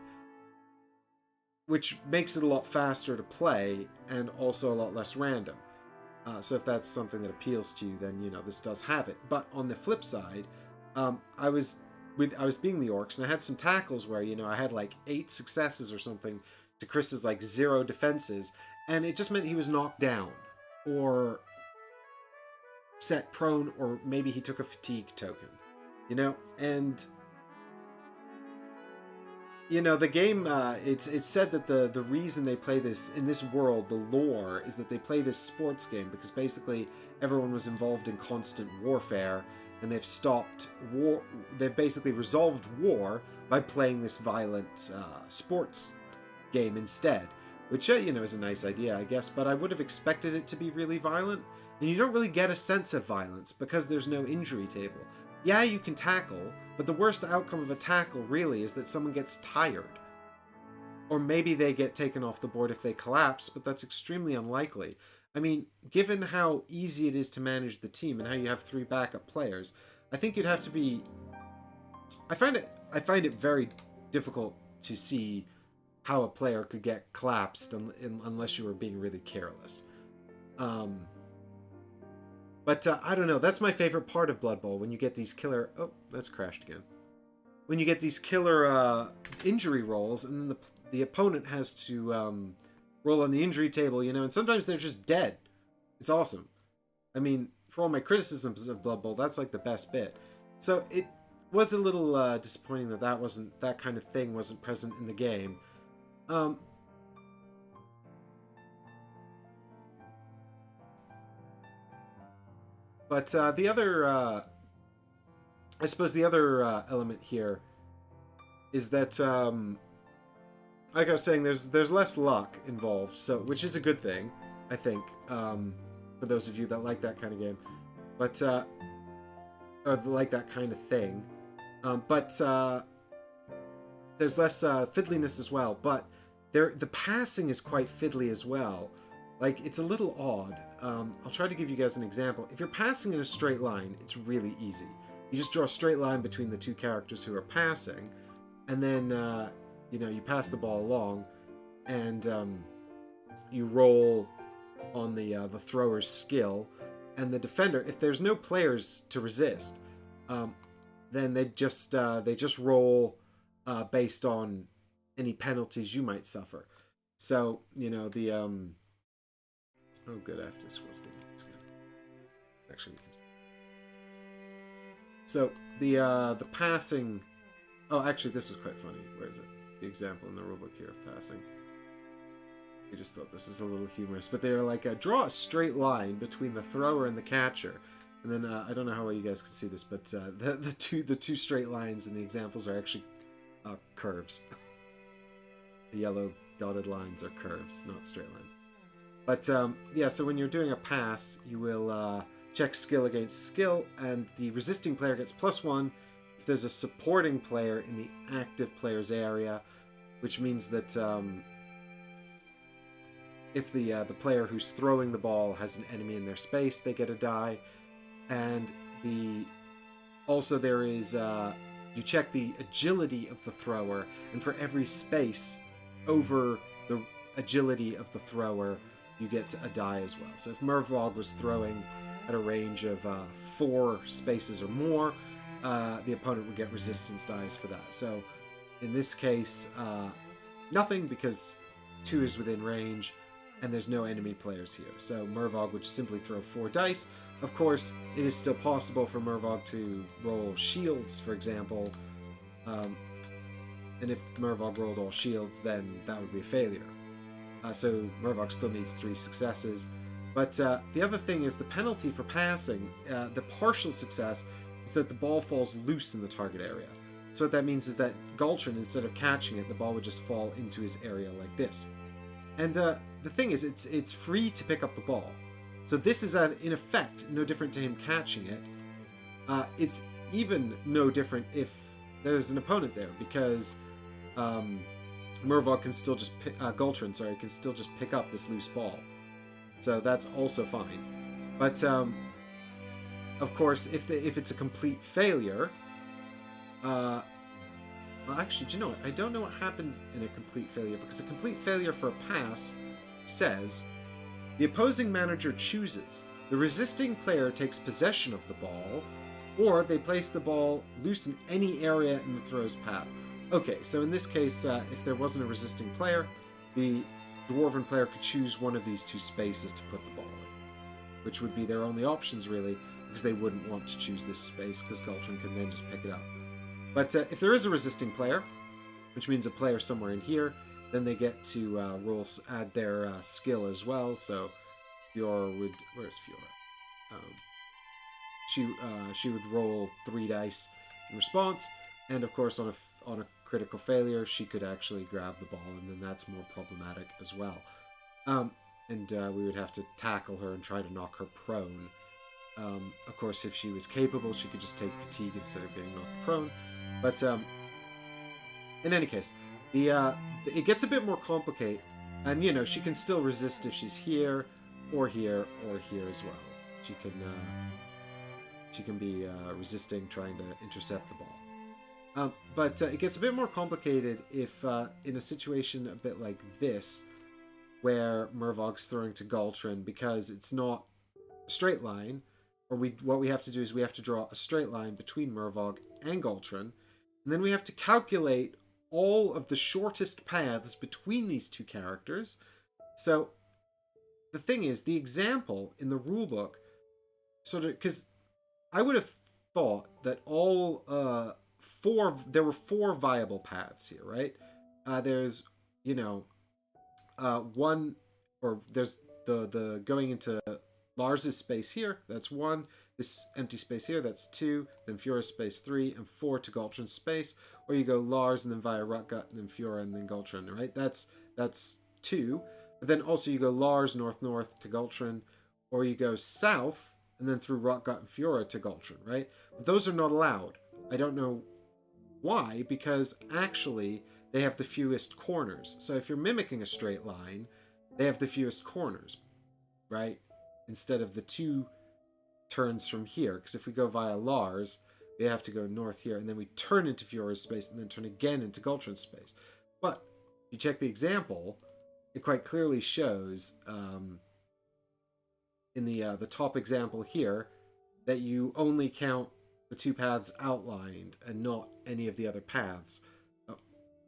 which makes it a lot faster to play and also a lot less random. So if that's something that appeals to you, then, you know, this does have it. But on the flip side, I was being the Orcs, and I had some tackles where, you know, I had like 8 successes or something to Chris's like 0 defenses, and it just meant he was knocked down, or set prone, or maybe he took a fatigue token, you know? And, you know, the game, it's said that the reason they play this, in this world, the lore, is that they play this sports game because basically everyone was involved in constant warfare, and they've stopped war, they've basically resolved war by playing this violent sports game instead, which, you know, is a nice idea, I guess, but I would have expected it to be really violent, and you don't really get a sense of violence because there's no injury table. Yeah, you can tackle, but the worst outcome of a tackle really is that someone gets tired. Or maybe they get taken off the board if they collapse, but that's extremely unlikely. I mean, given how easy it is to manage the team and how you have 3 backup players, I think you'd have to be... I find it very difficult to see how a player could get collapsed unless you were being really careless. But I don't know, that's my favorite part of Blood Bowl, when you get these killer... Oh, that's crashed again. When you get these killer injury rolls, and then the opponent has to roll on the injury table, you know, and sometimes they're just dead. It's awesome. I mean, for all my criticisms of Blood Bowl, that's like the best bit. So it was a little disappointing that that kind of thing wasn't present in the game. But the other, I suppose the other element here is that, like I was saying, there's less luck involved, so which is a good thing, I think, for those of you that like that kind of game, but or like that kind of thing. But there's less fiddliness as well. But the passing is quite fiddly as well. Like, it's a little odd. I'll try to give you guys an example. If you're passing in a straight line, it's really easy. You just draw a straight line between the 2 characters who are passing, and then, you know, you pass the ball along, and you roll on the thrower's skill, and the defender, if there's no players to resist, then they just roll based on any penalties you might suffer. So, you know, the... Oh, good, I have to scroll through. Actually, so the passing... Oh, actually, this was quite funny. Where is it? The example in the rulebook here of passing. I just thought this was a little humorous. But they're like, draw a straight line between the thrower and the catcher. And then, I don't know how well you guys can see this, but the two straight lines in the examples are actually curves. The yellow dotted lines are curves, not straight lines. But, yeah, so when you're doing a pass, you will check skill against skill, and the resisting player gets +1 if there's a supporting player in the active player's area, which means that if the player who's throwing the ball has an enemy in their space, they get a die. And also there is, you check the agility of the thrower, and for every space over the agility of the thrower, you get a die as well. So if Mervog was throwing at a range of 4 spaces or more, the opponent would get resistance dice for that. So in this case, nothing, because 2 is within range, and there's no enemy players here. So Mervog would simply throw 4 dice. Of course, it is still possible for Mervog to roll shields, for example, and if Mervog rolled all shields, then that would be a failure. So Mervog still needs 3 successes. But the other thing is the penalty for passing, the partial success, is that the ball falls loose in the target area. So what that means is that Galtrin, instead of catching it, the ball would just fall into his area like this. And the thing is, it's free to pick up the ball. So this is, in effect, no different to him catching it. It's even no different if there's an opponent there, because Mervog can still just Galtrin, sorry, can still just pick up this loose ball. So that's also fine. But of course, if it's a complete failure, well, actually, do you know what? I don't know what happens in a complete failure, because a complete failure for a pass says the opposing manager chooses. The resisting player takes possession of the ball, or they place the ball loose in any area in the throw's path. Okay, so in this case, if there wasn't a resisting player, the Dwarven player could choose one of these 2 spaces to put the ball which would be their only options, really, because they wouldn't want to choose this space, because Galtron can then just pick it up. But if there is a resisting player, which means a player somewhere in here, then they get to add their skill as well. So Fiora would... Where's Fiora? She would roll 3 dice in response, and of course on a critical failure, she could actually grab the ball, and then that's more problematic as well. And we would have to tackle her and try to knock her prone. Of course, if she was capable, she could just take fatigue instead of getting knocked prone. But in any case, it gets a bit more complicated, and you know, she can still resist if she's here, or here, or here as well. She can be resisting, trying to intercept the ball. But it gets a bit more complicated if in a situation a bit like this, where Mervog's throwing to Galtron, because it's not a straight line, or what we have to do is we have to draw a straight line between Mervog and Galtron, and then we have to calculate all of the shortest paths between these two characters. So the thing is, the example in the rulebook, sort of, because I would have thought that there were 4 viable paths here, right? There's, you know, one, or there's the going into Lars's space here, that's 1. This empty space here, that's 2. Then Fiora's space 3, and 4 to Galtron's space. Or you go Lars and then via Rutgut and then Fiora and then Galtron, right? That's 2. But then also you go Lars north to Galtron, or you go south and then through Rutgut and Fiora to Galtron, right? But those are not allowed. I don't know why, because actually they have the fewest corners. So if you're mimicking a straight line, they have the fewest corners, right? Instead of the 2 turns from here. Because if we go via Lars, we have to go north here, and then we turn into Fiora's space, and then turn again into Galtron's space. But if you check the example, it quite clearly shows in the top example here that you only count the 2 paths outlined and not any of the other paths. Oh,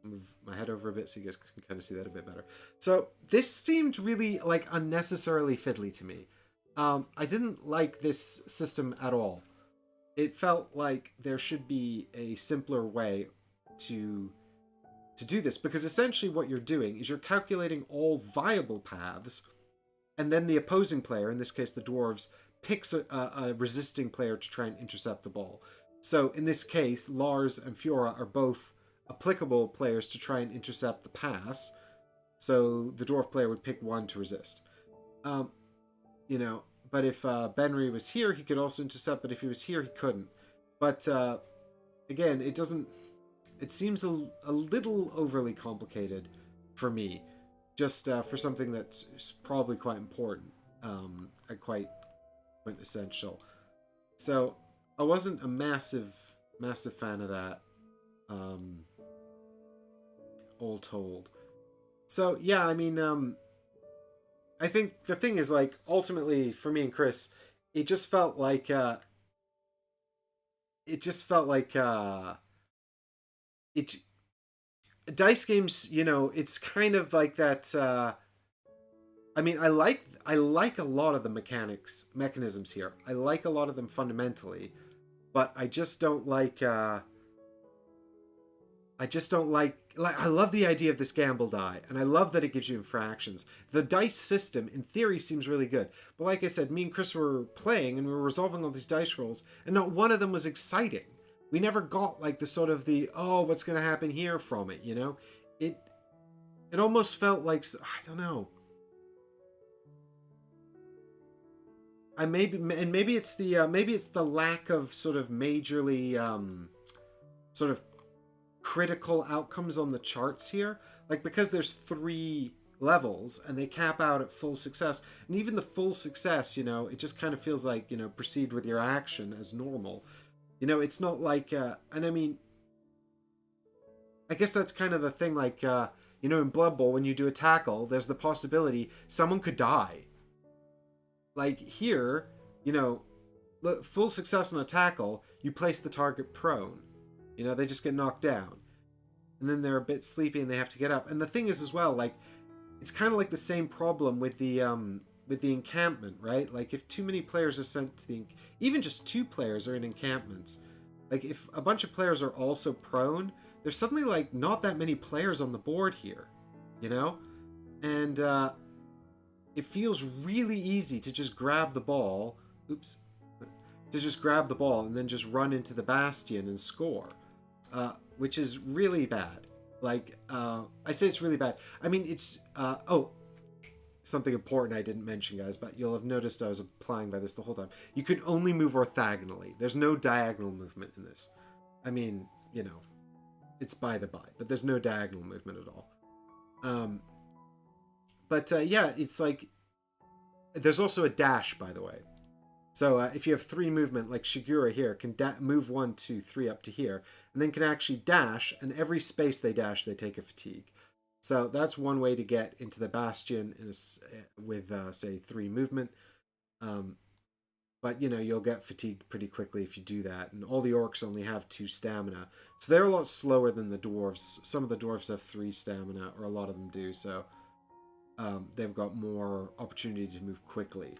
move my head over a bit so you guys can kind of see that a bit better. So this seemed really like unnecessarily fiddly to me. I didn't like this system at all. It felt like there should be a simpler way to do this, because essentially what you're doing is you're calculating all viable paths, and then the opposing player, in this case the dwarves, picks a resisting player to try and intercept the ball. So in this case, Lars and Fiora are both applicable players to try and intercept the pass. So the dwarf player would pick 1 to resist. You know, but if Benry was here, he could also intercept, but if he was here, he couldn't. But again, it seems a little overly complicated for me, just for something that's probably quite important and quite essential. So I wasn't a massive fan of that, all told. So yeah, I mean, I think the thing is, like, ultimately for me and Chris, it just felt like dice games, you know, it's kind of like that. I mean, I like a lot of the mechanisms here. I like a lot of them fundamentally, but I just don't like. I love the idea of this gamble die, and I love that it gives you infractions. The dice system, in theory, seems really good. But like I said, me and Chris were playing, and we were resolving all these dice rolls, and not one of them was exciting. We never got, like, the sort of oh, what's going to happen here from it, you know? It almost felt like, I don't know. Maybe it's the lack of sort of majorly, sort of critical outcomes on the charts here, like, because there's 3 levels and they cap out at full success, and even the full success, you know, it just kind of feels like, you know, proceed with your action as normal, you know. It's not like and I mean, I guess that's kind of the thing, like, you know, in Blood Bowl, when you do a tackle, there's the possibility someone could die. Like here, you know, full success on a tackle, you place the target prone. You know, they just get knocked down. And then they're a bit sleepy and they have to get up. And the thing is as well, like, it's kind of like the same problem with the with the encampment, right? Like if too many players are sent to the, even just 2 players are in encampments, like if a bunch of players are also prone, there's suddenly like not that many players on the board here, you know? And it feels really easy to just grab the ball, oops, to just grab the ball and then just run into the bastion and score, which is really bad. Like, I say it's really bad. I mean, it's, oh, something important I didn't mention, guys, but you'll have noticed I was applying by this the whole time. You can only move orthogonally. There's no diagonal movement in this. I mean, you know, it's by the by, but there's no diagonal movement at all. Yeah, it's like, there's also a dash, by the way. So if you have 3 movement, like Shigura here, can move 1, 2, 3 up to here, and then can actually dash, and every space they dash, they take a fatigue. So that's one way to get into the bastion with, say, 3 movement. But, you know, you'll get fatigued pretty quickly if you do that. And all the orcs only have 2 stamina. So they're a lot slower than the dwarves. Some of the dwarves have 3 stamina, or a lot of them do. So they've got more opportunity to move quickly.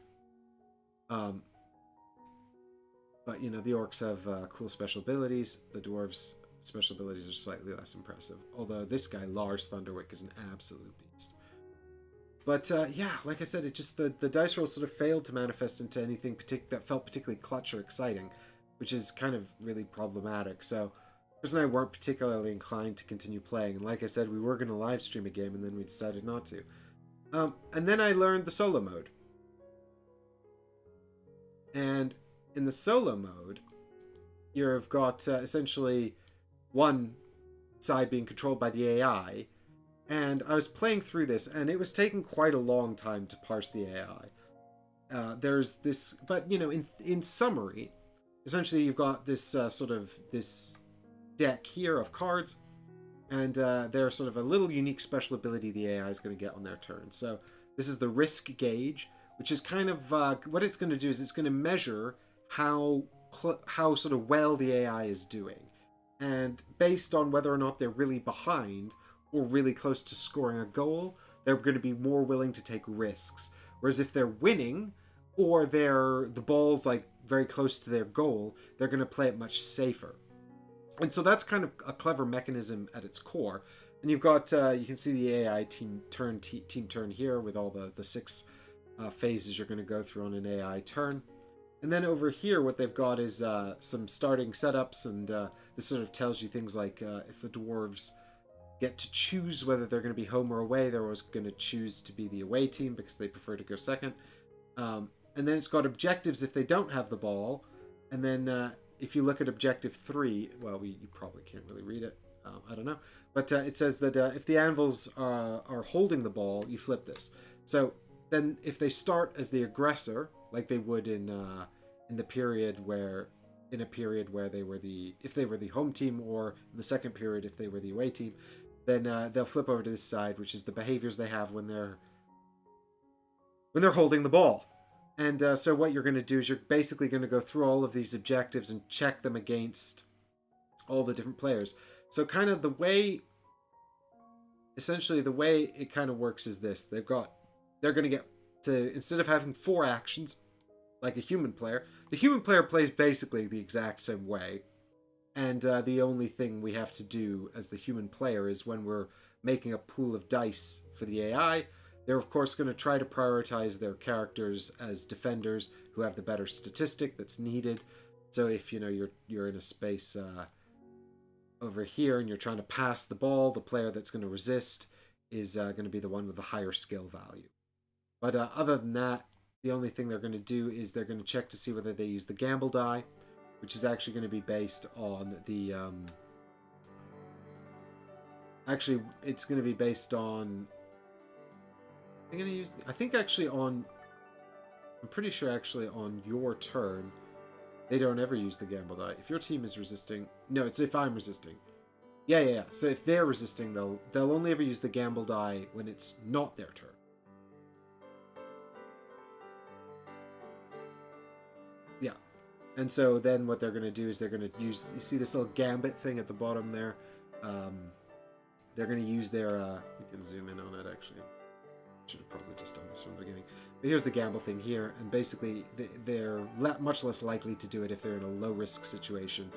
But, you know, the orcs have cool special abilities. The dwarves' special abilities are slightly less impressive. Although this guy, Lars Thunderwick, is an absolute beast. But, yeah, like I said, it just the dice roll sort of failed to manifest into anything that felt particularly clutch or exciting, which is kind of really problematic. So, Chris and I weren't particularly inclined to continue playing. And like I said, we were going to live stream a game, and then we decided not to. And then I learned the solo mode. And in the solo mode, you've got essentially one side being controlled by the AI, and I was playing through this, and it was taking quite a long time to parse the AI. There's this, but you know, in summary, essentially you've got this sort of this deck here of cards, and there's sort of a little unique special ability the AI is going to get on their turn. So this is the risk gauge, which is kind of what it's going to do is it's going to measure how sort of well the AI is doing, and based on whether or not they're really behind or really close to scoring a goal, they're going to be more willing to take risks. Whereas if they're winning or the ball's like very close to their goal, they're going to play it much safer. And so that's kind of a clever mechanism at its core. And you've got you can see the AI team turn here with all the 6 phases you're going to go through on an AI turn. And then over here, what they've got is some starting setups, and this sort of tells you things like if the dwarves get to choose whether they're going to be home or away, they're always going to choose to be the away team because they prefer to go second. And then it's got objectives if they don't have the ball. And then if you look at objective 3, well, you probably can't really read it. I don't know. But it says that if the anvils are holding the ball, you flip this. So then if they start as the aggressor, like they would in the period where they were if they were the home team, or in the second period if they were the away team, then they'll flip over to this side, which is the behaviors they have when they're holding the ball. And so what you're going to do is you're basically going to go through all of these objectives and check them against all the different players. So kind of the way it kind of works is this. They're going to get to, instead of having 4 actions like a human player, the human player plays basically the exact same way. And the only thing we have to do as the human player is when we're making a pool of dice for the AI, they're of course going to try to prioritize their characters as defenders who have the better statistic that's needed. So if you know you're in a space over here and you're trying to pass the ball, the player that's going to resist is going to be the one with the higher skill value. But other than that, the only thing they're going to do is they're going to check to see whether they use the gamble die, which is actually going to be based on the actually it's going to be based on I'm pretty sure actually on your turn they don't ever use the gamble die. If your team is resisting, no, it's if I'm resisting. Yeah. So if they're resisting, they'll only ever use the gamble die when it's not their turn. Yeah. And so then what they're going to do is they're going to use, you see this little gambit thing at the bottom there? They're going to use their, we can zoom in on it actually. Should have probably just done this from the beginning. But here's the gamble thing here, and basically they're much less likely to do it if they're in a low-risk situation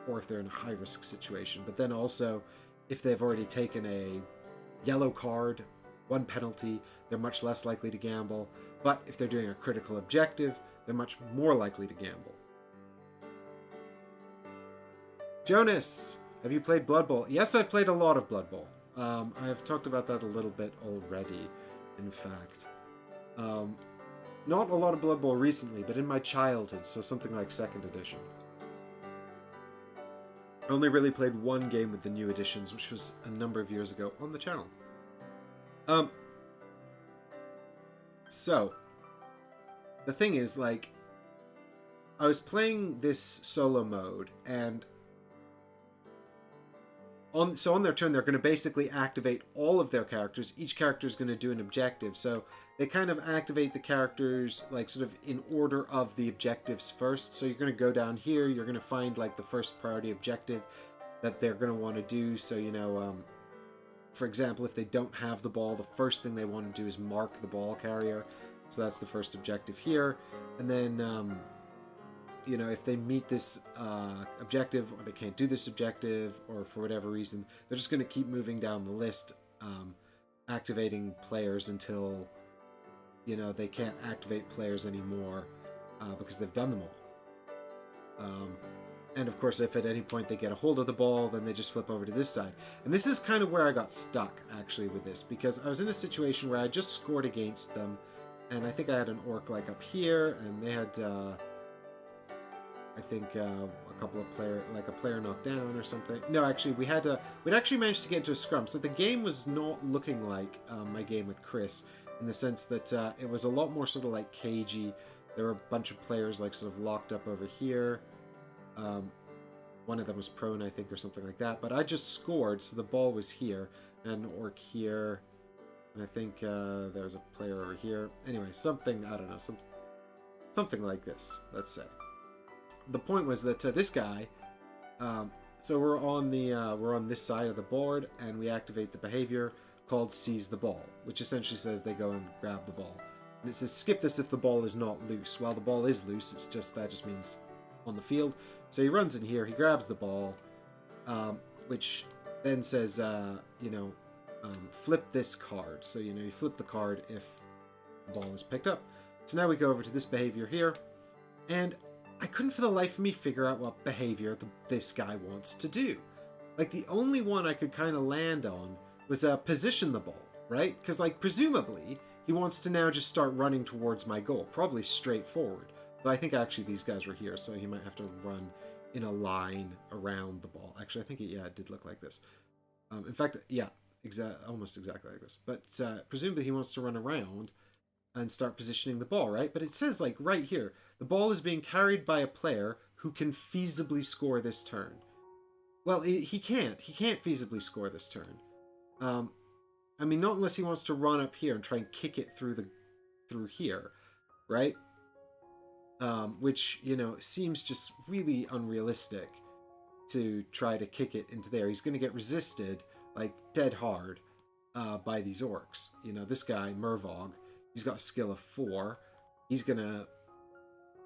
or if they're in a high-risk situation. But then also, if they've already taken a yellow card, 1 penalty, they're much less likely to gamble. But if they're doing a critical objective, they're much more likely to gamble. Jonas, have you played Blood Bowl? Yes, I've played a lot of Blood Bowl. I've talked about that a little bit already, in fact. Not a lot of Blood Bowl recently, but in my childhood, so something like 2nd edition. I only really played one game with the new editions, which was a number of years ago on the channel. So, the thing is, like, I was playing this solo mode, and on their turn, they're going to basically activate all of their characters. Each character is going to do an objective, so they kind of activate the characters, like, sort of in order of the objectives first. So you're going to go down here, you're going to find, like, the first priority objective that they're going to want to do. So, you know, for example, if they don't have the ball, the first thing they want to do is mark the ball carrier. So that's the first objective here. And then, you know, if they meet this objective, or they can't do this objective, or for whatever reason, they're just going to keep moving down the list, activating players until, you know, they can't activate players anymore because they've done them all. And of course, if at any point they get a hold of the ball, then they just flip over to this side. And this is kind of where I got stuck, actually, with this, because I was in a situation where I just scored against them, and I think I had an orc, like, up here, and they had, I think, a couple of a player knocked down or something. No, actually, we'd actually managed to get into a scrum, so the game was not looking like my game with Chris, in the sense that it was a lot more sort of, like, cagey. There were a bunch of players, like, sort of locked up over here. One of them was prone, I think, or something like that. But I just scored, so the ball was here, and an orc here, and I think there was a player over here. Anyway, something, I don't know, something like this, let's say. The point was that this guy, so we're on this side of the board, and we activate the behavior called Seize the Ball, which essentially says they go and grab the ball. And it says skip this if the ball is not loose. While the ball is loose, that just means on the field. So he runs in here, he grabs the ball, which then says, you know, flip this card. So, you know, you flip the card if the ball is picked up. So now we go over to this behavior here, and I couldn't for the life of me figure out what behavior this guy wants to do. Like, the only one I could kind of land on was position the ball, right? Because, like, presumably, he wants to now just start running towards my goal, probably straight forward. But I think actually these guys were here, so he might have to run in a line around the ball. Actually, I think it did look like this. In fact, yeah, almost exactly like this. But presumably he wants to run around and start positioning the ball, right? But it says, like, right here, the ball is being carried by a player who can feasibly score this turn. Well, he can't. He can't feasibly score this turn. I mean, not unless he wants to run up here and try and kick it through here, right? Which, you know, seems just really unrealistic to try to kick it into there. He's going to get resisted, like, dead hard by these orcs. You know, this guy, Mervog, he's got a skill of 4. He's going to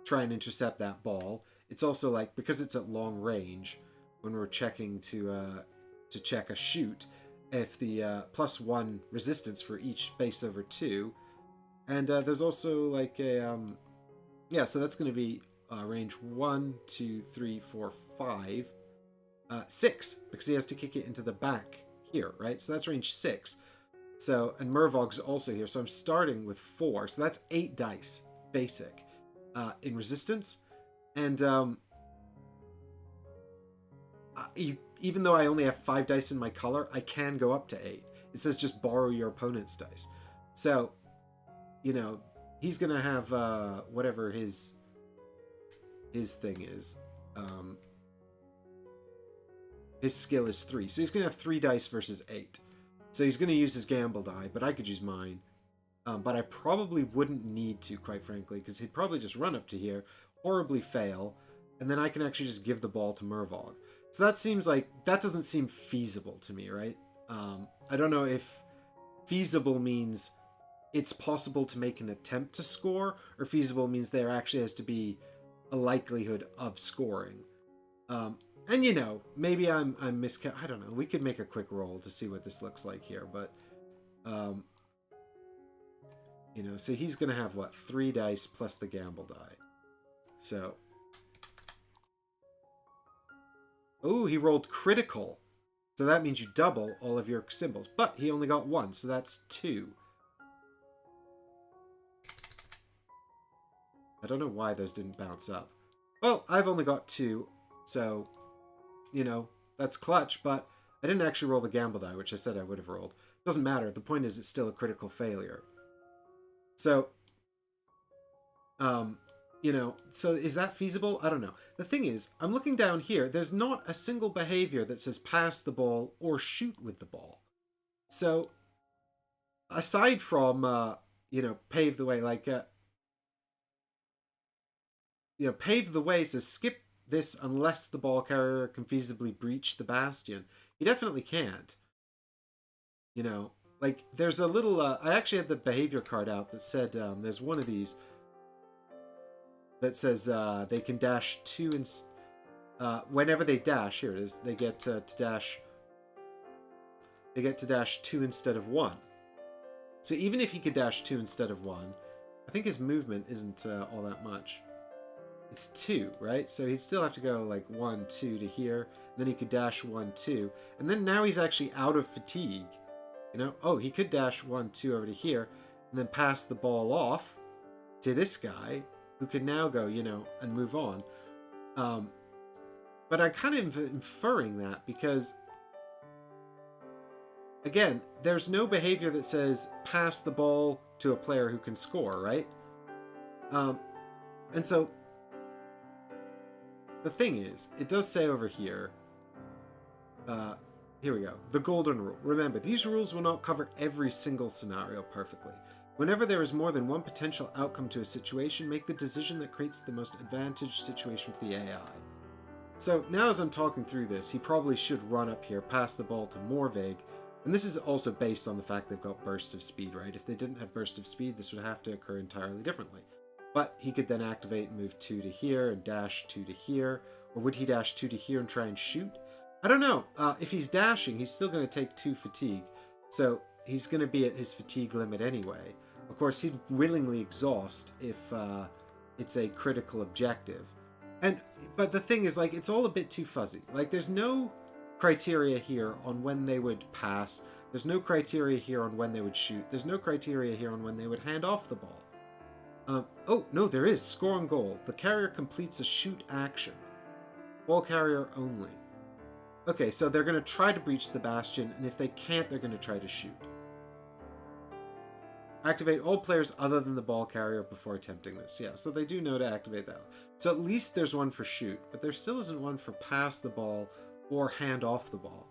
try and intercept that ball. It's also, like, because it's at long range, when we're checking to check a shoot, if the +1 resistance for each space over 2. And there's also, like, a... yeah, so that's going to be range 1, 2, 3, 4, 5, 6, because he has to kick it into the back here, right? So that's range 6. So, and Mervog's also here, so I'm starting with 4. So that's 8 dice, basic, in resistance. And even though I only have 5 dice in my color, I can go up to 8. It says just borrow your opponent's dice. So, you know, he's going to have whatever his thing is. His skill is 3. So he's going to have 3 dice versus 8. So he's going to use his gamble die, but I could use mine. But I probably wouldn't need to, quite frankly, because he'd probably just run up to here, horribly fail, and then I can actually just give the ball to Mervog. So that seems like... that doesn't seem feasible to me, right? I don't know if feasible means it's possible to make an attempt to score, or feasible means there actually has to be a likelihood of scoring. And you know, maybe I'm I don't know. We could make a quick roll to see what this looks like here, but you know, so he's gonna have what, 3 dice plus the gamble die. So, oh, he rolled critical. So that means you double all of your symbols. But he only got 1, so that's 2. I don't know why those didn't bounce up. Well, I've only got 2, so, you know, that's clutch, but I didn't actually roll the gamble die, which I said I would have rolled. Doesn't matter. The point is it's still a critical failure. So, you know, so is that feasible? I don't know. The thing is, I'm looking down here. There's not a single behavior that says pass the ball or shoot with the ball. So, aside from, you know, pave the way, like, you know, pave the way says skip this unless the ball carrier can feasibly breach the bastion. He definitely can't. You know, like, there's a little, I actually had the behavior card out that said, there's one of these that says they can dash 2 and whenever they dash, here it is, they get to dash 2 instead of 1. So even if he could dash 2 instead of 1, I think his movement isn't all that much. It's 2, right? So he'd still have to go like 1, 2 to here, and then he could dash 1, 2, and then now he's actually out of fatigue. You know, oh, he could dash 1, 2 over to here, and then pass the ball off to this guy, who can now go, you know, and move on. But I'm kind of inferring that because, again, there's no behavior that says pass the ball to a player who can score, right? And so the thing is, it does say over here, here we go, the golden rule. Remember, these rules will not cover every single scenario perfectly. Whenever there is more than one potential outcome to a situation, make the decision that creates the most advantaged situation for the AI. So now as I'm talking through this, he probably should run up here, pass the ball to Morvig, and this is also based on the fact they've got burst of speed, right? If they didn't have burst of speed, this would have to occur entirely differently. But he could then activate and move 2 to here and dash 2 to here, or would he dash 2 to here and try and shoot? I don't know. If he's dashing, he's still going to take 2 fatigue, so he's going to be at his fatigue limit anyway. Of course, he'd willingly exhaust if it's a critical objective. But the thing is, like, it's all a bit too fuzzy. Like, there's no criteria here on when they would pass. There's no criteria here on when they would shoot. There's no criteria here on when they would hand off the ball. Oh, no, there is. Score on goal. The carrier completes a shoot action. Ball carrier only. Okay, so they're going to try to breach the bastion, and if they can't, they're going to try to shoot. Activate all players other than the ball carrier before attempting this. Yeah, so they do know to activate that. So at least there's one for shoot, but there still isn't one for pass the ball or hand off the ball.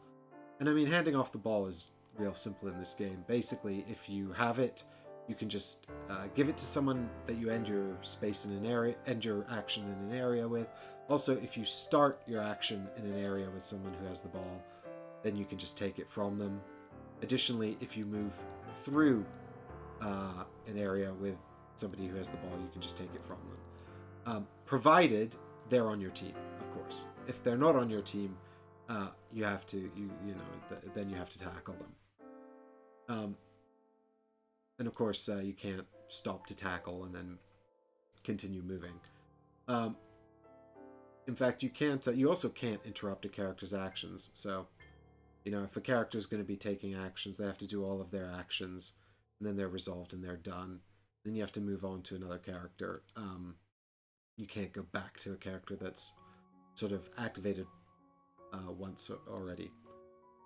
And I mean, handing off the ball is real simple in this game. Basically, if you have it, you can just give it to someone that you end your space in an area, end your action in an area with. Also, if you start your action in an area with someone who has the ball, then you can just take it from them. Additionally, if you move through an area with somebody who has the ball, you can just take it from them. Provided they're on your team, of course. If they're not on your team, you have to, then you have to tackle them. And of course, you can't stop to tackle and then continue moving. In fact, you can't. You also can't interrupt a character's actions. So, if a character is going to be taking actions, they have to do all of their actions, and then they're resolved and they're done. Then you have to move on to another character. You can't go back to a character that's sort of activated once already.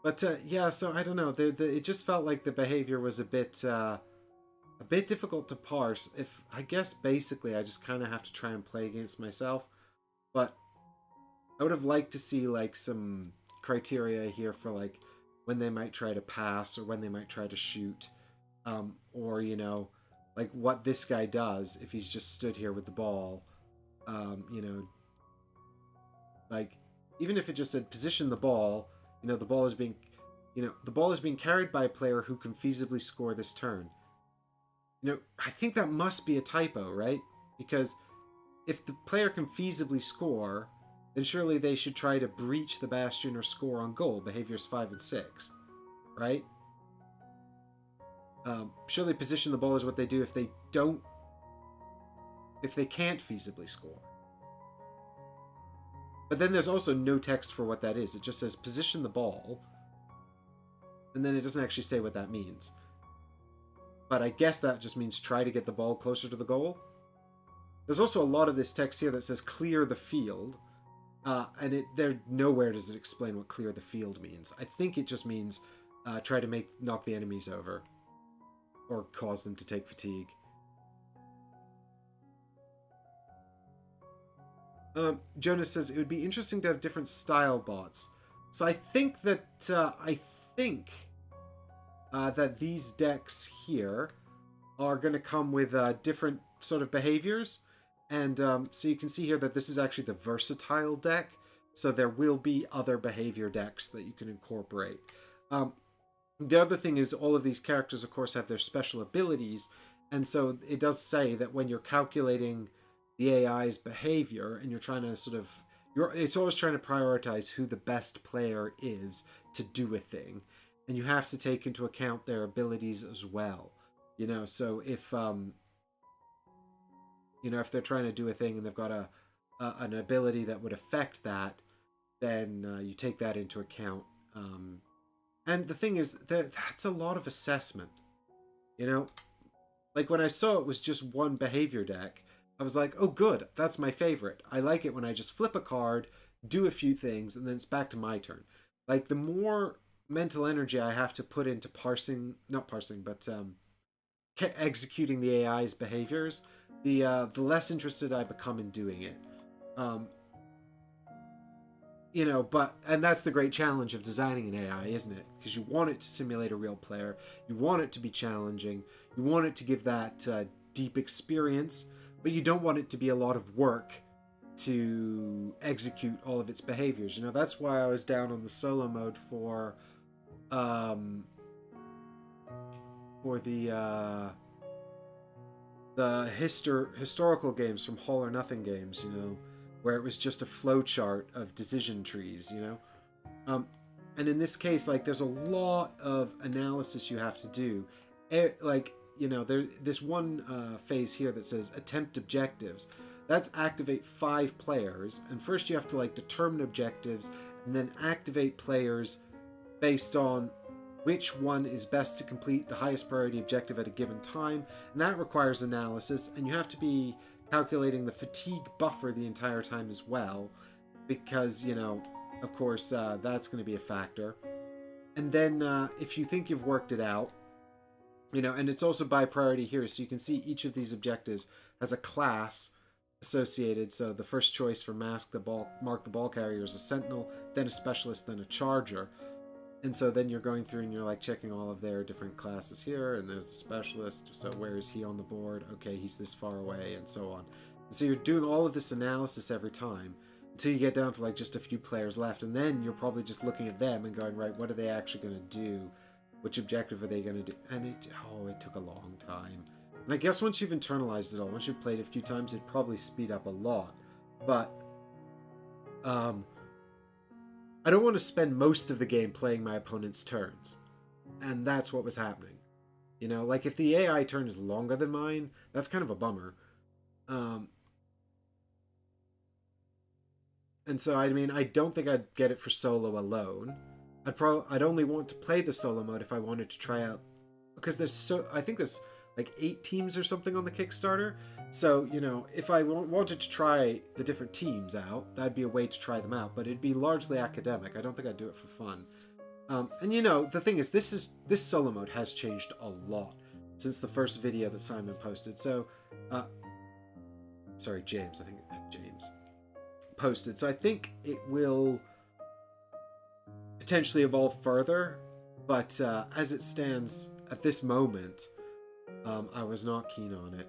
But yeah, so I don't know. It just felt like the behavior was a bit difficult to parse. I guess basically I just kind of have to try and play against myself. But I would have liked to see like some criteria here for like when they might try to pass or when they might try to shoot, or like what this guy does if he's just stood here with the ball. Like even if it just said position the ball, the ball is being carried by a player who can feasibly score this turn. I think that must be a typo, right? Because if the player can feasibly score, then surely they should try to breach the bastion or score on goal, behaviors 5 and 6, right? Surely position the ball is what they do if they can't feasibly score. But then there's also no text for what that is. It just says position the ball, and then it doesn't actually say what that means. But I guess that just means try to get the ball closer to the goal. There's also a lot of this text here that says clear the field, and nowhere does it explain what clear the field means. I think it just means try to knock the enemies over or cause them to take fatigue. Jonas says it would be interesting to have different style bots. So I think that that these decks here are going to come with different sort of behaviors. And so you can see here that this is actually the versatile deck. So there will be other behavior decks that you can incorporate. The other thing is all of these characters, of course, have their special abilities. And so it does say that when you're calculating the AI's behavior and you're trying to it's always trying to prioritize who the best player is to do a thing. And you have to take into account their abilities as well. So if if they're trying to do a thing and they've got an ability that would affect that, then you take that into account. And the thing is, that's a lot of assessment. Like when I saw it was just one behavior deck, I was like, oh good, that's my favorite. I like it when I just flip a card, do a few things, and then it's back to my turn. Like the more mental energy I have to put into executing the AI's behaviors, the less interested I become in doing it. And that's the great challenge of designing an AI, isn't it? Because you want it to simulate a real player, you want it to be challenging, you want it to give that deep experience, but you don't want it to be a lot of work to execute all of its behaviors. That's why I was down on the solo mode for the historical games from All or Nothing Games, where it was just a flowchart of decision trees, and in this case, like, there's a lot of analysis you have to do. This one phase here that says attempt objectives. That's activate 5 players, and first you have to determine objectives and then activate players based on which one is best to complete the highest priority objective at a given time, and that requires analysis, and you have to be calculating the fatigue buffer the entire time as well, because of course that's going to be a factor. And then if you think you've worked it out, and it's also by priority here, so you can see each of these objectives has a class associated. So the first choice for mark the ball carrier is a sentinel, then a specialist, then a charger. And so then you're going through and you're checking all of their different classes here, and there's the specialist, so where is he on the board? Okay, he's this far away, and so on. And so you're doing all of this analysis every time until you get down to just a few players left, and then you're probably just looking at them and going, right, what are they actually going to do? Which objective are they going to do? And it took a long time. And I guess once you've internalized it all, once you've played it a few times, it'd probably speed up a lot. But I don't want to spend most of the game playing my opponent's turns. And that's what was happening. If the AI turn is longer than mine, that's kind of a bummer. And so, I don't think I'd get it for solo alone. I'd only want to play the solo mode if I wanted to try out, because I think there's 8 teams or something on the Kickstarter. So, if I wanted to try the different teams out, that'd be a way to try them out, but it'd be largely academic. I don't think I'd do it for fun. And the thing is, this solo mode has changed a lot since the first video that Simon posted. So, James posted. So I think it will potentially evolve further, but as it stands at this moment, I was not keen on it.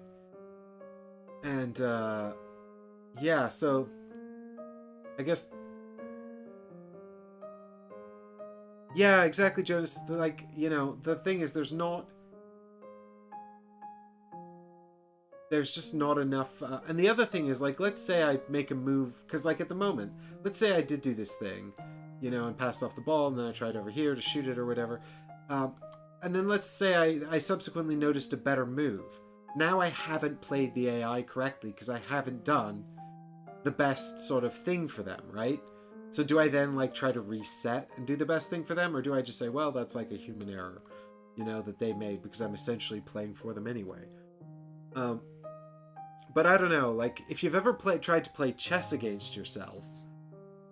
And yeah, so I guess, yeah, exactly, Jonas. The thing is, there's not there's just not enough. And the other thing is, like, let's say I make a move, because, like, at the moment, let's say I did do this thing, you know, and passed off the ball, and then I tried over here to shoot it or whatever. And then let's say I subsequently noticed a better move. Now I haven't played the AI correctly because I haven't done the best sort of thing for them, right? So do I then, like, try to reset and do the best thing for them? Or do I just say, well, that's like a human error, you know, that they made because I'm essentially playing for them anyway? But I don't know, like, if you've ever tried to play chess against yourself,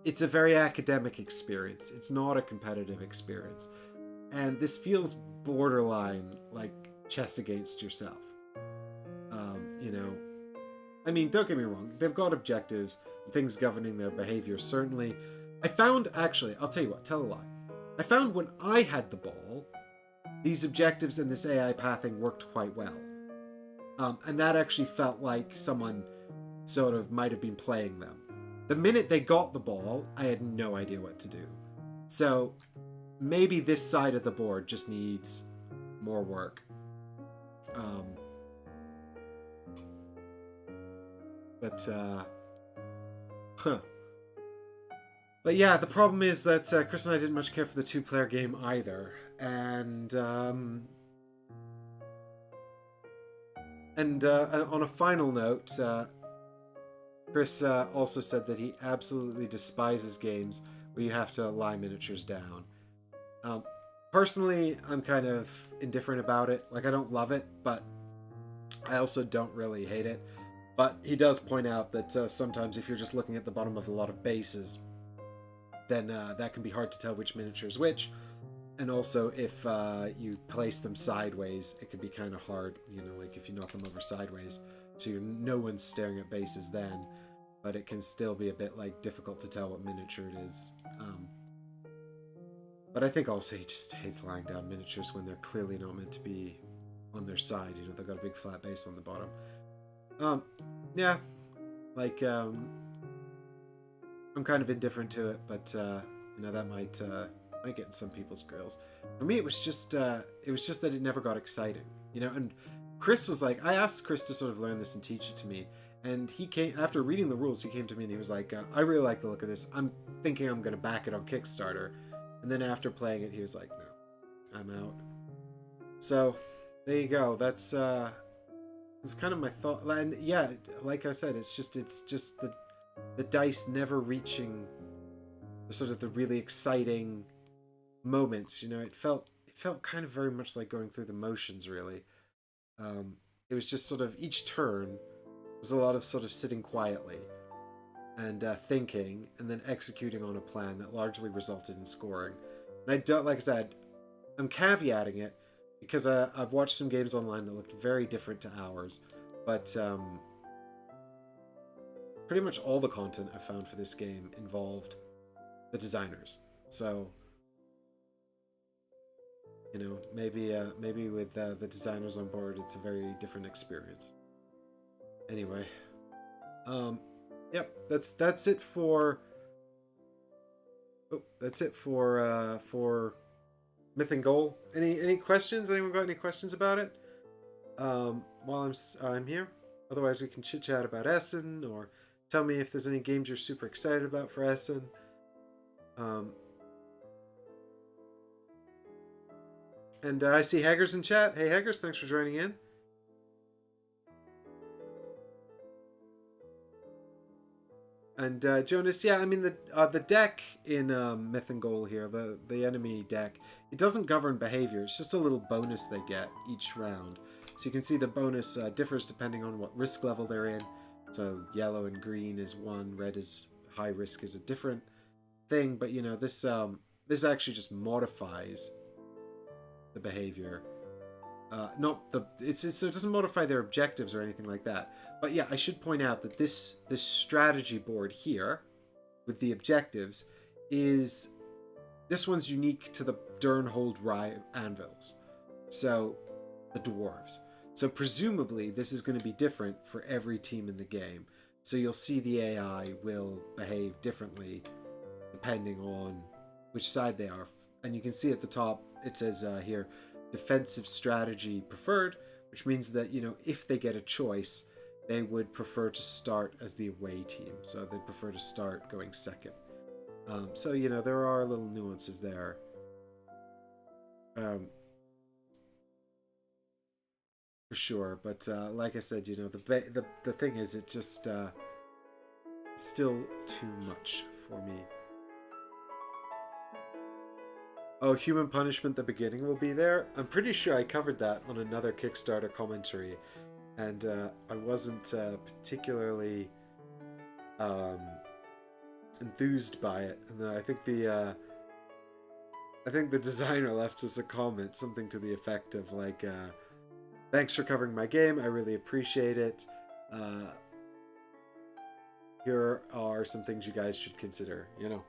it's a very academic experience. It's not a competitive experience. And this feels borderline like chess against yourself. You know, I mean, don't get me wrong, they've got objectives and things governing their behavior, certainly. I found, actually, I'll tell you what, tell a lie. I found when I had the ball, these objectives and this AI pathing worked quite well. And that actually felt like someone sort of might have been playing them. The minute they got the ball, I had no idea what to do. So maybe this side of the board just needs more work. But yeah, the problem is that Chris and I didn't much care for the two-player game either. And on a final note, Chris also said that he absolutely despises games where you have to lie miniatures down. Personally, I'm kind of indifferent about it. Like, I don't love it, but I also don't really hate it. But he does point out that sometimes if you're just looking at the bottom of a lot of bases, then that can be hard to tell which miniature is which. And also, if you place them sideways, it can be kind of hard, you know, like if you knock them over sideways. So no one's staring at bases then, but it can still be a bit, like, difficult to tell what miniature it is. But I think also he just hates lying down miniatures when they're clearly not meant to be on their side. You know, they've got a big flat base on the bottom. Yeah, like, I'm kind of indifferent to it, but, you know, that might get in some people's grills. For me, it was just that it never got exciting, you know. And Chris was like, I asked Chris to sort of learn this and teach it to me, and he came after reading the rules. He came to me and he was like, I really like the look of this. I'm thinking I'm going to back it on Kickstarter. And then after playing it, he was like, no, I'm out. So there you go. That's kind of my thought. And yeah, like I said, it's just the dice never reaching the sort of the really exciting moments. You know, it felt kind of very much like going through the motions, really. It was just sort of each turn was a lot of sort of sitting quietly and thinking, and then executing on a plan that largely resulted in scoring. And I don't, like I said, I'm caveating it because I've watched some games online that looked very different to ours, but pretty much all the content I found for this game involved the designers. So, you know, maybe with the designers on board, it's a very different experience. Anyway, yep, that's it for Myth and Goal. Any questions? Anyone got any questions about it? While I'm here. Otherwise, we can chit chat about Essen, or tell me if there's any games you're super excited about for Essen. And I see Haggers in chat. Hey Haggers, thanks for joining in. And Jonas, yeah, I mean the deck in Myth and Goal here, the enemy deck, it doesn't govern behavior. It's just a little bonus they get each round. So you can see the bonus differs depending on what risk level they're in. So yellow and green is one, red is high risk is a different thing. But you know, this actually just modifies the behavior. So it doesn't modify their objectives or anything like that. But yeah, I should point out that this strategy board here with the objectives this one's unique to the Durnhold Rye anvils. So the dwarves. So presumably this is going to be different for every team in the game. So you'll see the AI will behave differently depending on which side they are. And you can see at the top it says here defensive strategy preferred, which means that, you know, if they get a choice, they would prefer to start as the away team. So they prefer to start going second. So, you know, there are little nuances there. For sure. But like I said, you know, the thing is, it just still too much for me. Oh, human punishment, the beginning will be there? I'm pretty sure I covered that on another Kickstarter commentary. And I wasn't particularly enthused by it. And I think the designer left us a comment, something to the effect of like, thanks for covering my game, I really appreciate it. Here are some things you guys should consider, you know.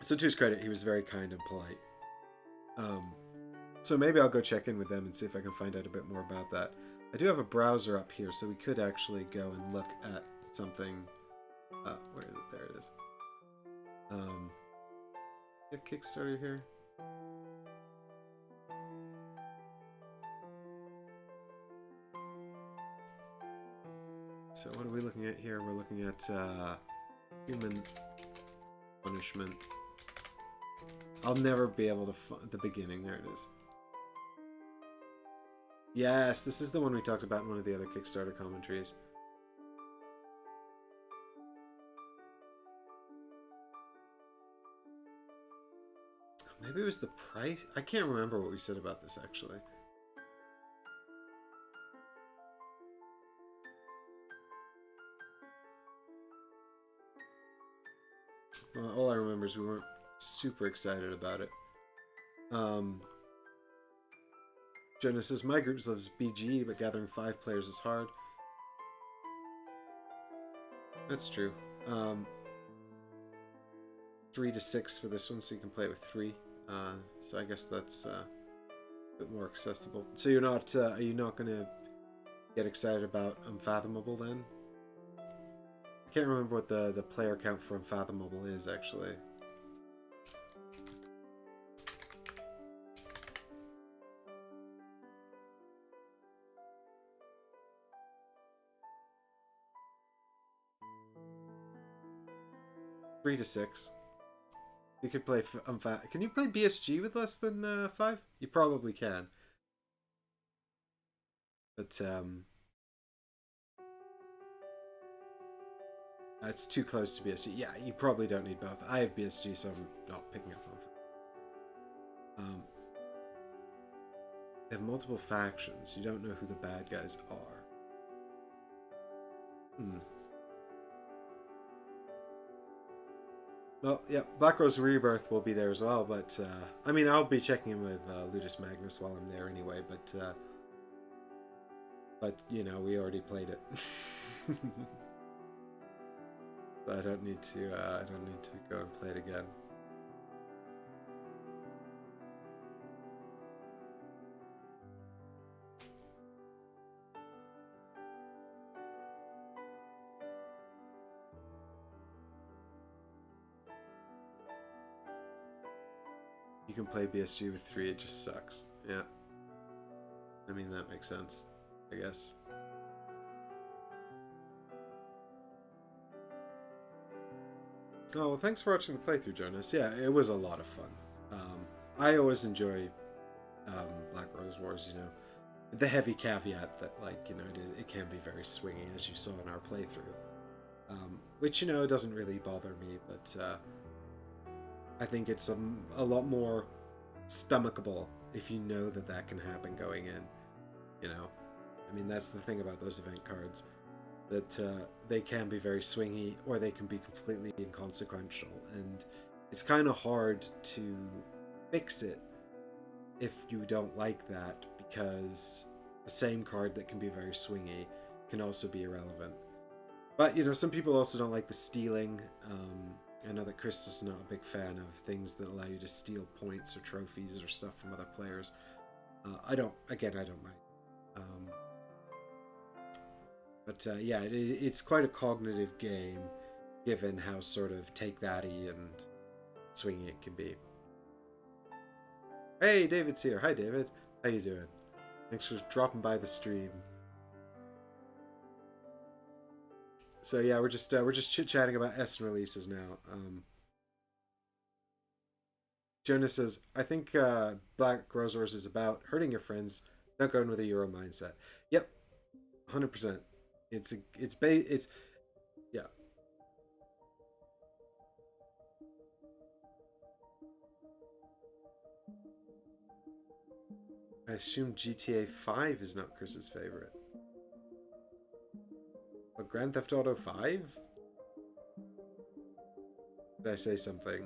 So to his credit, he was very kind and polite. So maybe I'll go check in with them and see if I can find out a bit more about that. I do have a browser up here, so we could actually go and look at something. Where is it? There it is. You have Kickstarter here? So what are we looking at here? We're looking at human punishment. I'll never be able to find the beginning. There it is. Yes, this is the one we talked about in one of the other Kickstarter commentaries. Maybe it was the price? I can't remember what we said about this, actually. Well, all I remember is we weren't super excited about it. Jonah says, my group loves BG, but gathering 5 players is hard. That's true. 3 to 6 for this one, so you can play it with 3. So I guess that's a bit more accessible. So you're not, are you not going to get excited about Unfathomable then? I can't remember what the player count for Unfathomable is, actually. Three to 6. You could play Can you play BSG with less than 5? You probably can. But it's too close to BSG. Yeah, you probably don't need both. I have BSG, so I'm not picking up on it. They have multiple factions. You don't know who the bad guys are. Well, yeah, Black Rose Rebirth will be there as well, but, I mean, I'll be checking in with Ludus Magnus while I'm there anyway, but, you know, we already played it. So I don't need to go and play it again. You can play BSG with 3, it just sucks. Yeah. I mean, that makes sense, I guess. Oh, well, thanks for watching the playthrough, Jonas. Yeah, it was a lot of fun. I always enjoy Black Rose Wars, you know. The heavy caveat that, like, you know, it can be very swingy, as you saw in our playthrough. Which, you know, doesn't really bother me, but I think it's a lot more stomachable if you know that that can happen going in, you know. I mean, that's the thing about those event cards, that they can be very swingy or they can be completely inconsequential, and it's kind of hard to fix it if you don't like that, because the same card that can be very swingy can also be irrelevant. But, you know, some people also don't like the stealing. I know that Chris is not a big fan of things that allow you to steal points or trophies or stuff from other players. I don't mind. But yeah, it's quite a cognitive game, given how sort of take-thatty and swingy it can be. Hey, David's here. Hi, David. How you doing? Thanks for dropping by the stream. So yeah, we're just chit chatting about Essen releases now. Jonas says, I think Black Rose Wars is about hurting your friends, not going with a Euro mindset. Yep, 100%. It's yeah. I assume GTA 5 is not Chris's favorite. But Grand Theft Auto 5? Did I say something?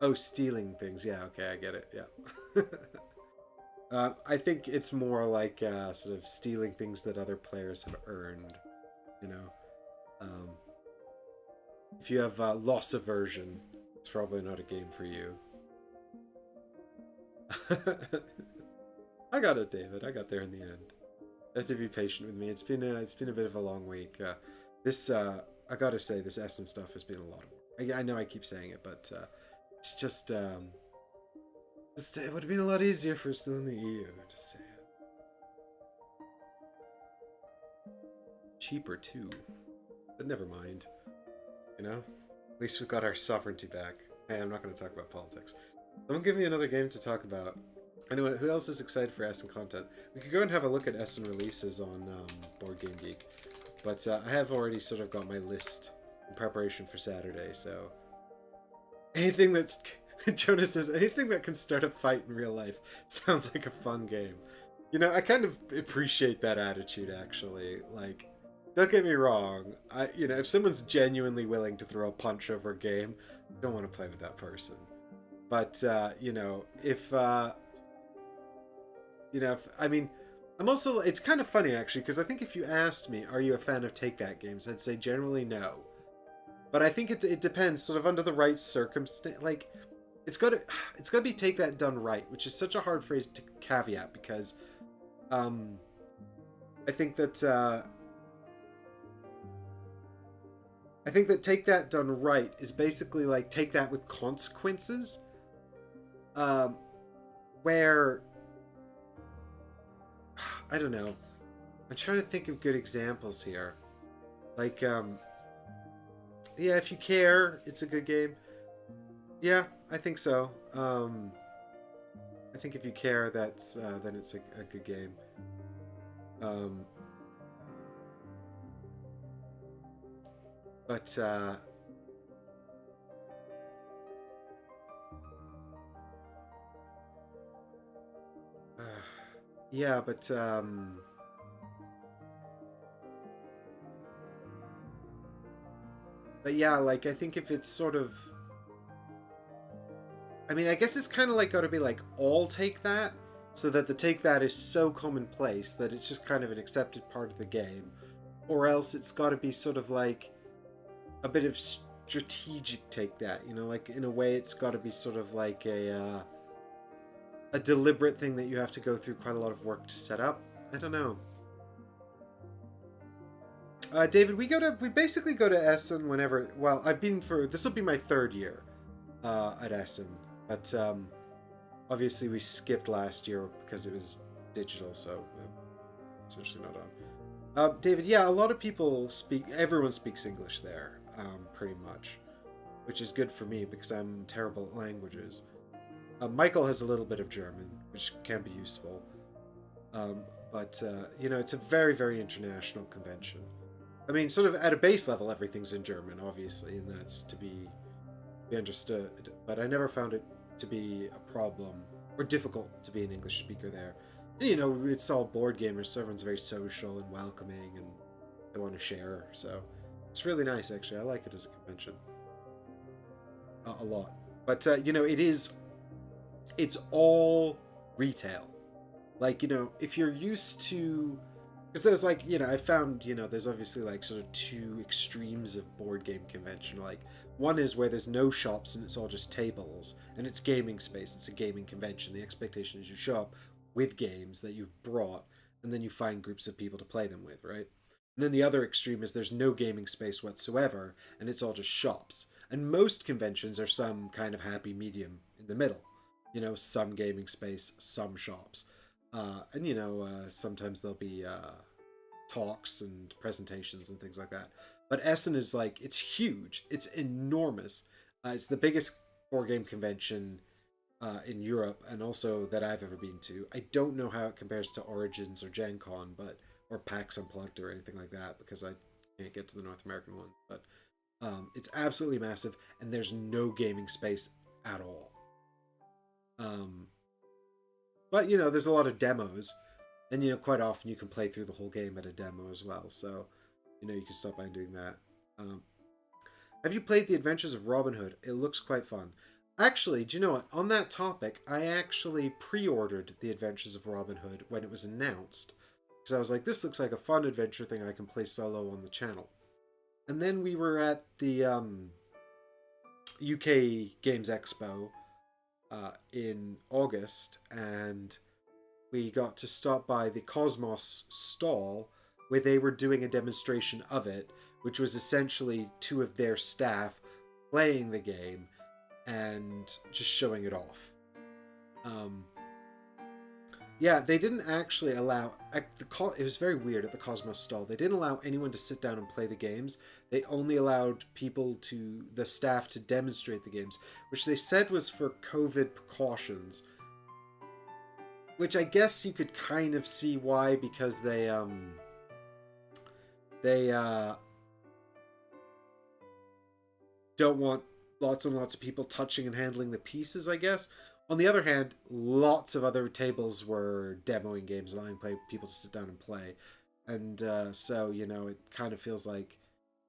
Oh, stealing things. Yeah, okay, I get it. Yeah. I think it's more like sort of stealing things that other players have earned. You know, um, if you have loss aversion, it's probably not a game for you. I got it, David. I got there in the end. You have to be patient with me. It's been a bit of a long week. This I gotta say, this Essen stuff has been a lot of work. I know I keep saying it, but it's just it would have been a lot easier if we're still in the EU. Just say it. Cheaper too, but never mind. You know, at least we've got our sovereignty back. Hey, I'm not going to talk about politics. Someone give me another game to talk about. Anyway, who else is excited for Essen content? We could go and have a look at Essen releases on Board Game Geek, but I have already sort of got my list in preparation for Saturday. So anything that's Jonas says anything that can start a fight in real life sounds like a fun game. You know, I kind of appreciate that attitude actually. Like, don't get me wrong. If someone's genuinely willing to throw a punch over a game, I don't want to play with that person. But I mean, I'm also. It's kind of funny actually because I think if you asked me, "Are you a fan of take-that games?" I'd say generally no. But I think it depends, sort of under the right circumstance. Like, it's got to be take that done right, which is such a hard phrase to caveat because, I think that. I think that take that done right is basically like take that with consequences. Where I don't know. I'm trying to think of good examples here. Like, yeah, if you care, it's a good game. Yeah, I think so. I think if you care, that's then it's a good game. But yeah, but yeah, like I think if it's sort of, I mean, I guess it's kind of like got to be like all take that, so that the take that is so commonplace that it's just kind of an accepted part of the game, or else it's got to be sort of like a bit of strategic take that, like in a way it's got to be sort of like a deliberate thing that you have to go through quite a lot of work to set up. I don't know. David, we basically go to Essen whenever. Well, I've been this will be my third year at Essen, but obviously we skipped last year because it was digital, so essentially not on. David, yeah, a lot of people everyone speaks English there, pretty much, which is good for me because I'm terrible at languages. Michael has a little bit of German, which can be useful. But it's a very, very international convention. I mean, sort of at a base level, everything's in German, obviously, and that's to be understood. But I never found it to be a problem or difficult to be an English speaker there. It's all board gamers, so everyone's very social and welcoming, and they want to share. So it's really nice, actually. I like it as a convention a lot. But it's all retail. Like, if you're used to, because there's like, I found, there's obviously like sort of two extremes of board game convention. Like, one is where there's no shops and it's all just tables and it's gaming space. It's a gaming convention. The expectation is you show up with games that you've brought and then you find groups of people to play them with, right? And then the other extreme is there's no gaming space whatsoever and it's all just shops. And most conventions are some kind of happy medium in the middle. Some gaming space, some shops. And sometimes there'll be talks and presentations and things like that. But Essen is like, it's huge. It's enormous. It's the biggest board game convention in Europe, and also that I've ever been to. I don't know how it compares to Origins or Gen Con, or PAX Unplugged or anything like that, because I can't get to the North American ones. But it's absolutely massive, and there's no gaming space at all. But, you know, there's a lot of demos, and, you know, quite often you can play through the whole game at a demo as well. So, you know, you can stop by doing that. Have you played The Adventures of Robin Hood? It looks quite fun. Actually, do you know what? On that topic, I actually pre-ordered The Adventures of Robin Hood when it was announced. Because I was like, this looks like a fun adventure thing I can play solo on the channel. And then we were at the UK Games Expo in August, and we got to stop by the Cosmos stall where they were doing a demonstration of it, which was essentially two of their staff playing the game and just showing it off. Yeah, they didn't actually allow... It was very weird at the Cosmos stall. They didn't allow anyone to sit down and play the games. They only allowed the staff to demonstrate the games, which they said was for COVID precautions. Which I guess you could kind of see why, because they don't want lots and lots of people touching and handling the pieces, I guess. On the other hand, lots of other tables were demoing games, allowing people to sit down and play. And so, you know, it kind of feels like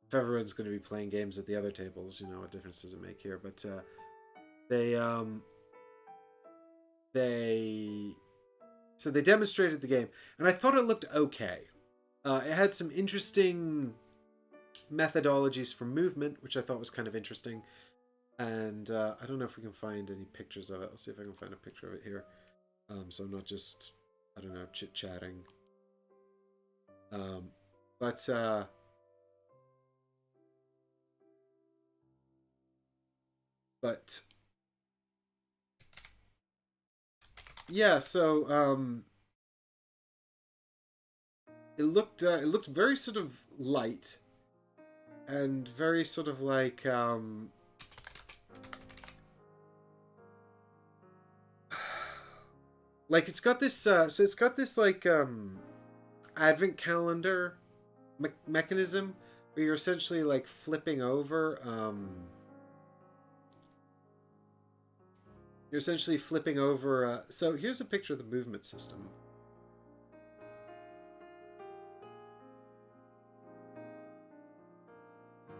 if everyone's going to be playing games at the other tables, you know, what difference does it make here? But so they demonstrated the game, and I thought it looked okay. It had some interesting methodologies for movement, which I thought was kind of interesting. And I don't know if we can find any pictures of it. I'll see if I can find a picture of it here. So I'm not just, I don't know, chit-chatting. But yeah, so it looked very sort of light and very sort of like it's got this so it's got this like advent calendar mechanism where you're essentially like flipping over so here's a picture of the movement system.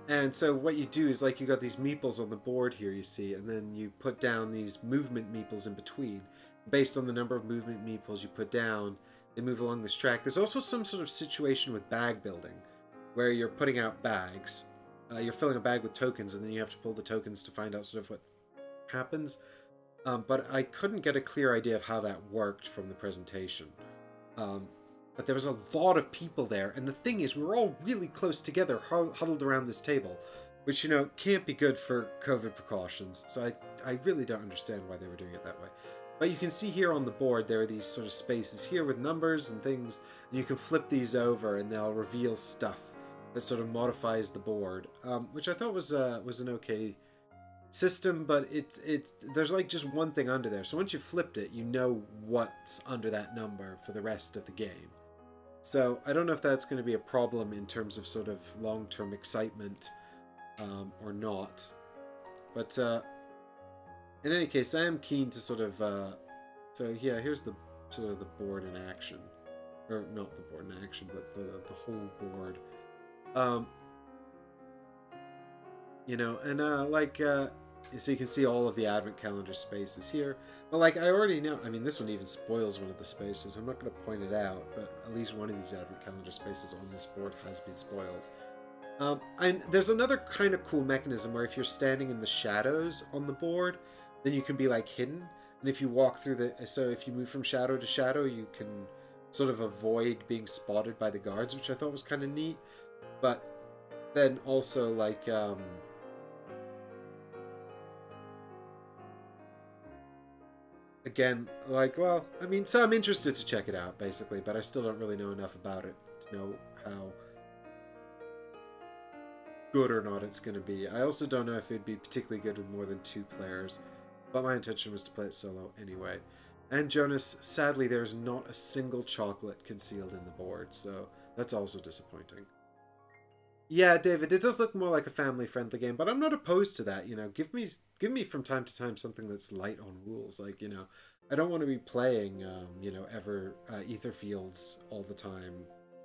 And so what you do is, like, you got these meeples on the board here, you see, and then you put down these movement meeples in between. Based on the number of movement meeples you put down, they move along this track. There's also some sort of situation with bag building, where you're putting out bags. You're filling a bag with tokens, and then you have to pull the tokens to find out sort of what happens. But I couldn't get a clear idea of how that worked from the presentation. But there was a lot of people there, and the thing is, we were all really close together, huddled around this table, which, you know, can't be good for COVID precautions. So I really don't understand why they were doing it that way. But you can see here on the board, there are these sort of spaces here with numbers and things, and you can flip these over, and they'll reveal stuff that sort of modifies the board, which I thought was an okay system, but there's like just one thing under there. So once you flipped it, you know what's under that number for the rest of the game. So I don't know if that's going to be a problem in terms of sort of long-term excitement or not. But in any case, I am keen to sort of... so yeah, here's the sort of the board in action. Or not the board in action, but the whole board. You know, and like... so you can see all of the advent calendar spaces here. But like I already know, I mean, this one even spoils one of the spaces. I'm not going to point it out, but at least one of these advent calendar spaces on this board has been spoiled. And there's another kind of cool mechanism where if you're standing in the shadows on the board, then you can be like hidden. And if you walk through so if you move from shadow to shadow, you can sort of avoid being spotted by the guards, which I thought was kind of neat. But then also like... again, like, well, I mean, so I'm interested to check it out, basically, but I still don't really know enough about it to know how good or not it's going to be. I also don't know if it'd be particularly good with more than 2 players, but my intention was to play it solo anyway. And Jonas, sadly, there's not a single chocolate concealed in the board, so that's also disappointing. Yeah, David, it does look more like a family-friendly game, but I'm not opposed to that. You know, give me from time to time something that's light on rules. Like, you know, I don't want to be playing, you know, Ether Fields all the time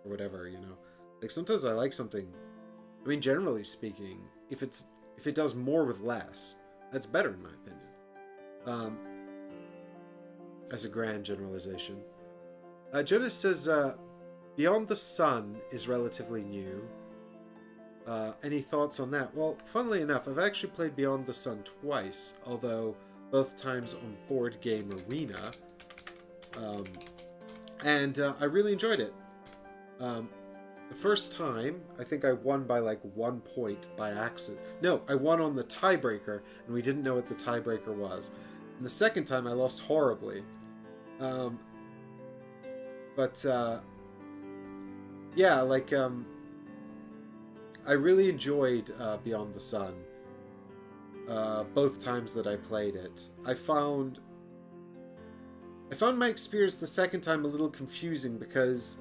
or whatever. You know, like sometimes I like something. I mean, generally speaking, if it does more with less, that's better in my opinion. As a grand generalization, Jonas says Beyond the Sun is relatively new. Any thoughts on that? Well, funnily enough, I've actually played Beyond the Sun twice, although both times on Board Game Arena, and I really enjoyed it. The first time, I think I won by like 1 point by accident. No, I won on the tiebreaker, and we didn't know what the tiebreaker was. And the second time, I lost horribly. Yeah, like, I really enjoyed Beyond the Sun. Both times that I played it, I found my experience the second time a little confusing because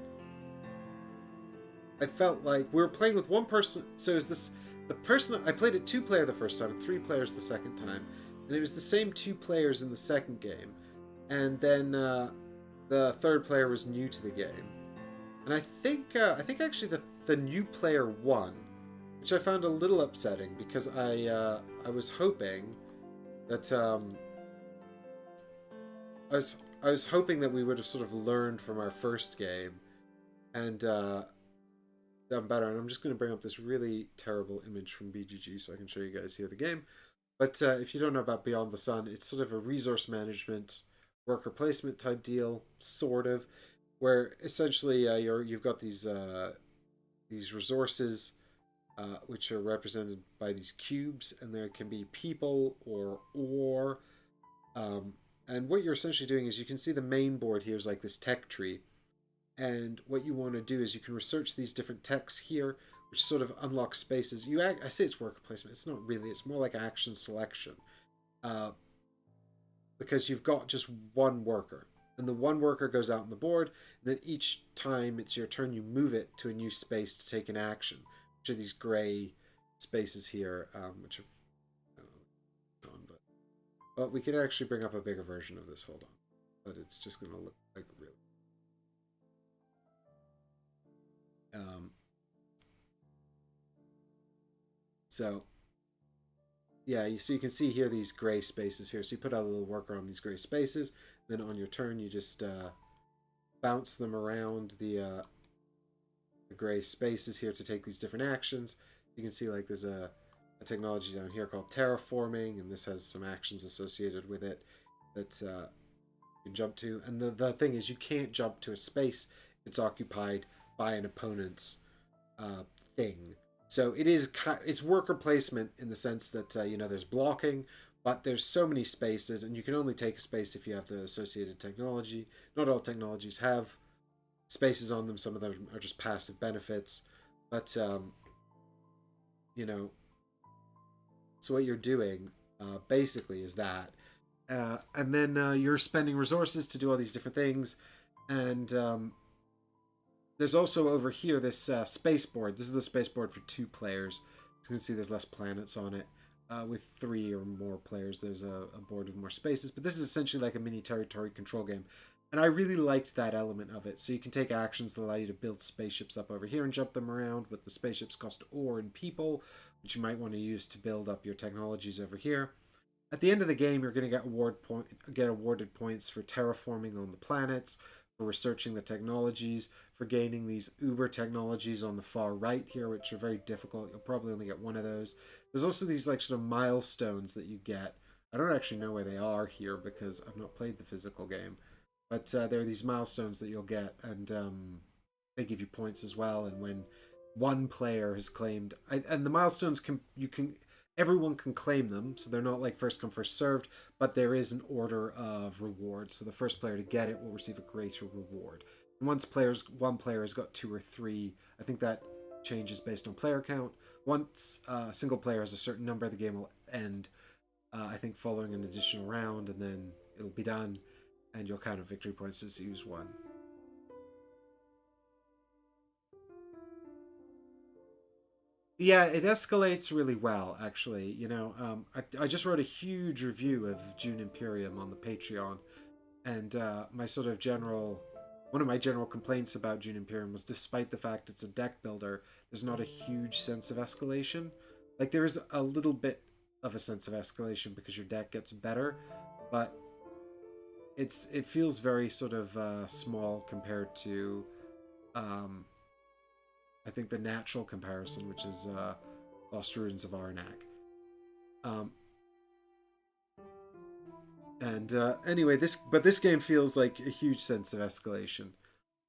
I felt like we were playing with one person. So is this the person I played it 2-player the first time and 3 players the second time, and it was the same 2 players in the second game, and then the third player was new to the game, and I think actually the new player won, which I found a little upsetting because I was hoping that I was hoping that we would have sort of learned from our first game and done better. And I'm just going to bring up this really terrible image from BGG so I can show you guys here the game. But if you don't know about Beyond the Sun, it's sort of a resource management, worker placement type deal, sort of, where essentially you've got these resources. Which are represented by these cubes, and there can be people or ore. And what you're essentially doing is you can see the main board here is like this tech tree. And what you want to do is you can research these different techs here, which sort of unlock spaces. I say it's worker placement. It's not really. It's more like action selection. Because you've got just one worker. And the one worker goes out on the board. And then each time it's your turn, you move it to a new space to take an action. Which are these gray spaces here, which are but we can actually bring up a bigger version of this. Hold on, but it's just going to look like really. So yeah, so you can see here these gray spaces here. So you put out a little worker on these gray spaces. Then on your turn, you just bounce them around the gray spaces here to take these different actions. You can see like there's a technology down here called terraforming, and this has some actions associated with it that you can jump to. And the thing is, you can't jump to a space if it's occupied by an opponent's thing. So it's worker placement in the sense that you know, there's blocking, but there's so many spaces, and you can only take a space if you have the associated technology. Not all technologies have spaces on them. Some of them are just passive benefits, but you know, so what you're doing basically is that, and then you're spending resources to do all these different things. And there's also over here this space board. This is the space board for 2 players. You can see there's less planets on it. With 3 or more players, there's a board with more spaces, but this is essentially like a mini territory control game. And I really liked that element of it. So you can take actions that allow you to build spaceships up over here and jump them around, but the spaceships cost ore and people, which you might want to use to build up your technologies over here. At the end of the game, you're going to get awarded points for terraforming on the planets, for researching the technologies, for gaining these uber technologies on the far right here, which are very difficult. You'll probably only get 1 of those. There's also these like sort of milestones that you get. I don't actually know where they are here because I've not played the physical game. But there are these milestones that you'll get, and they give you points as well. And when one player has claimed, and the milestones everyone can claim them, so they're not like first come first served, but there is an order of rewards. So the first player to get it will receive a greater reward. And one player has got 2 or 3. I think that changes based on player count. Once a single player has a certain number, the game will end, I think, following an additional round, and then it'll be done, and you'll count victory points as you use 1. Yeah, it escalates really well, actually. You know, I just wrote a huge review of June Imperium on the Patreon, and one of my general complaints about June Imperium was, despite the fact it's a deck builder, there's not a huge sense of escalation. Like, there is a little bit of a sense of escalation because your deck gets better, but it feels very sort of small compared to I think the natural comparison, which is Lost Ruins of Arnak. Anyway, this game feels like a huge sense of escalation.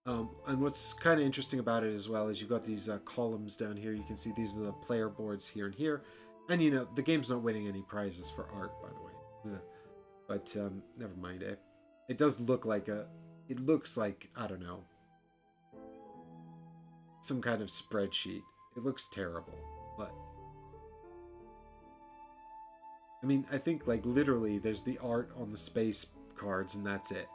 And what's kind of interesting about it as well is you've got these columns down here. You can see these are the player boards here and here. And, you know, the game's not winning any prizes for art, by the way. But never mind, eh? It does look like it looks like, I don't know, some kind of spreadsheet. It looks terrible, but I mean, I think, like, literally there's the art on the space cards and that's it.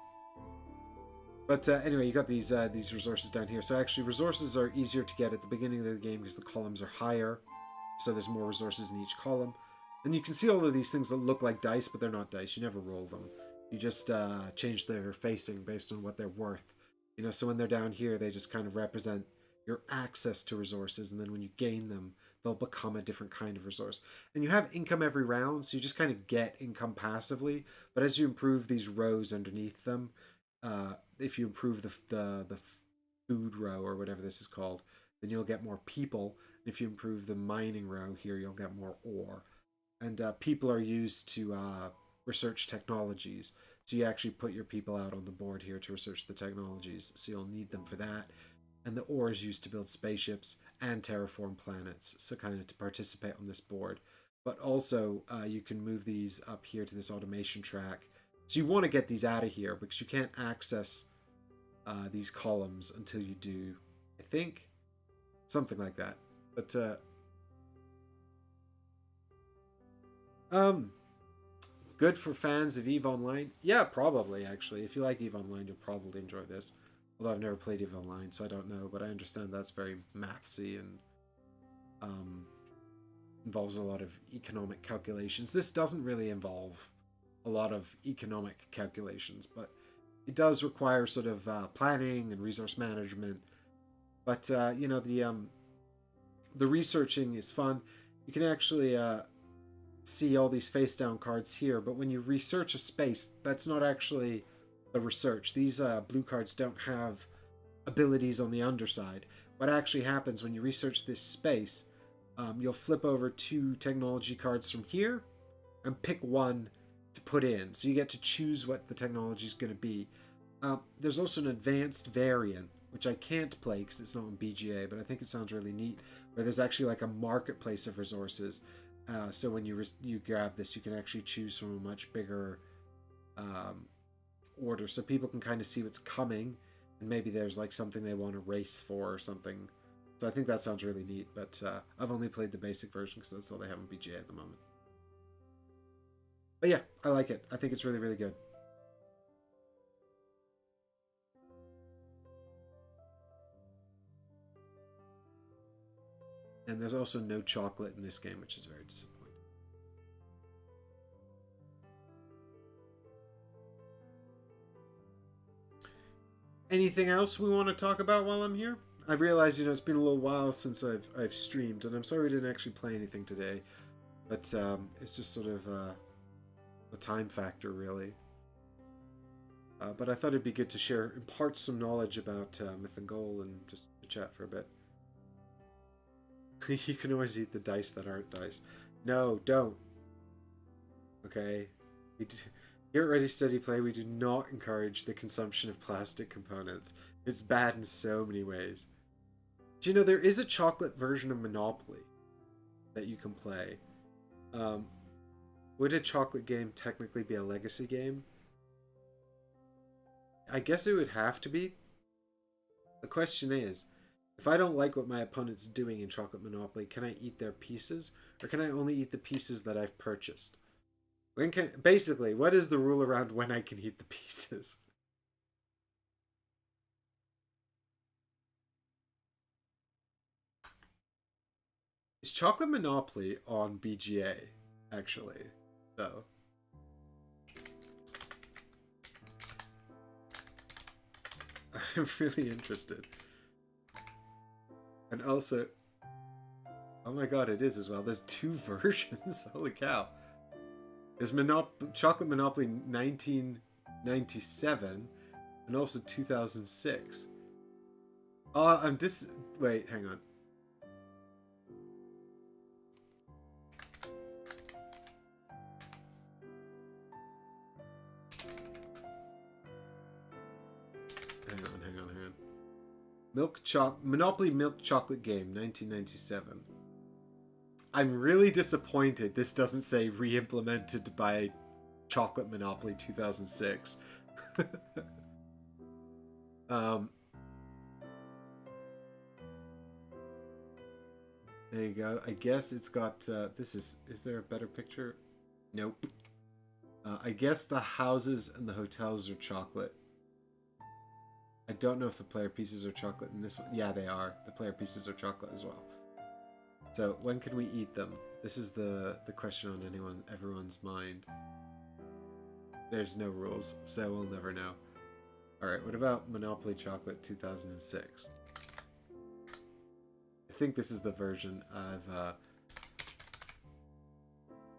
But anyway, you got these resources down here. So actually, resources are easier to get at the beginning of the game because the columns are higher, so there's more resources in each column. And you can see all of these things that look like dice, but they're not dice. You never roll them. You just change their facing based on what they're worth. You know, so when they're down here, they just kind of represent your access to resources, and then when you gain them, they'll become a different kind of resource. And you have income every round, so you just kind of get income passively. But as you improve these rows underneath them, if you improve the food row or whatever this is called, then you'll get more people. And if you improve the mining row here, you'll get more ore. And people are used to research technologies. So you actually put your people out on the board here to research the technologies. So you'll need them for that. And the ore is used to build spaceships and terraform planets, so kind of to participate on this board. But also, you can move these up here to this automation track. So you want to get these out of here because you can't access these columns until you do, I think, something like that. But good for fans of EVE Online. Yeah, probably, actually. If you like EVE Online, you'll probably enjoy this. Although I've never played EVE Online, so I don't know, but I understand that's very mathsy and involves a lot of economic calculations. This doesn't really involve a lot of economic calculations, but it does require sort of planning and resource management. But you know, the researching is fun. You can actually see all these face down cards here, but when you research a space, that's not actually the research. These blue cards don't have abilities on the underside. What actually happens when you research this space, you'll flip over 2 technology cards from here and pick one to put in. So you get to choose what the technology is going to be. There's also an advanced variant, which I can't play because it's not on BGA, but I think it sounds really neat, where there's actually like a marketplace of resources. So when you grab this, you can actually choose from a much bigger order, so people can kind of see what's coming, and maybe there's like something they want to race for or something. So I think that sounds really neat, but I've only played the basic version because that's all they have on BGA at the moment. But yeah, I like it. I think it's really, really good. And there's also no chocolate in this game, which is very disappointing. Anything else we want to talk about while I'm here? I realize, you know, it's been a little while since I've streamed, and I'm sorry we didn't actually play anything today, but it's just sort of a time factor, really. But I thought it'd be good to impart some knowledge about Myth and Goal and just chat for a bit. You can always eat the dice that aren't dice. No, don't. Okay? Here at Ready Steady Play, we do not encourage the consumption of plastic components. It's bad in so many ways. Do you know there is a chocolate version of Monopoly that you can play? Would a chocolate game technically be a legacy game? I guess it would have to be. The question is, if I don't like what my opponent's doing in Chocolate Monopoly, can I eat their pieces? Or can I only eat the pieces that I've purchased? Basically, what is the rule around when I can eat the pieces? Is Chocolate Monopoly on BGA, actually, though? I'm really interested. And also, oh my god, it is as well. There's 2 versions. Holy cow. There's Chocolate Monopoly 1997 and also 2006. Oh, wait, hang on. Hang on. Monopoly Milk Chocolate Game, 1997. I'm really disappointed this doesn't say re-implemented by Chocolate Monopoly 2006. There you go. I guess it's got, is there a better picture? Nope. I guess the houses and the hotels are chocolate. I don't know if the player pieces are chocolate in this one. Yeah, they are. The player pieces are chocolate as well. So, when can we eat them? This is the question on everyone's mind. There's no rules, so we'll never know. Alright, what about Monopoly Chocolate 2006? I think this is the version I've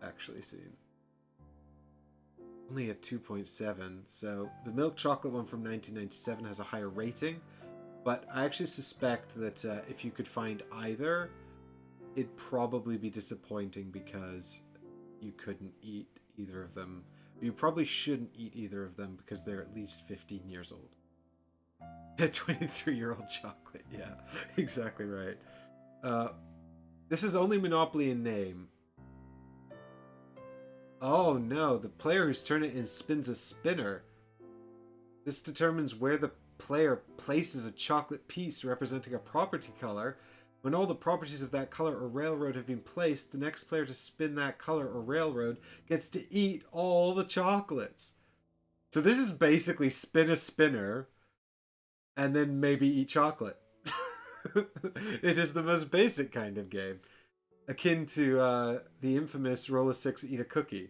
actually seen. Only at 2.7, so the milk chocolate one from 1997 has a higher rating, but I actually suspect that if you could find either, it'd probably be disappointing because you couldn't eat either of them. You probably shouldn't eat either of them because they're at least 15 years old. A 23-year-old chocolate, yeah, exactly right. This is only Monopoly in name. Oh no, the player whose turn it is spins a spinner. This determines where the player places a chocolate piece representing a property color. When all the properties of that color or railroad have been placed, the next player to spin that color or railroad gets to eat all the chocolates. So this is basically spin a spinner and then maybe eat chocolate. It is the most basic kind of game. Akin to the infamous roll a 6, eat a cookie.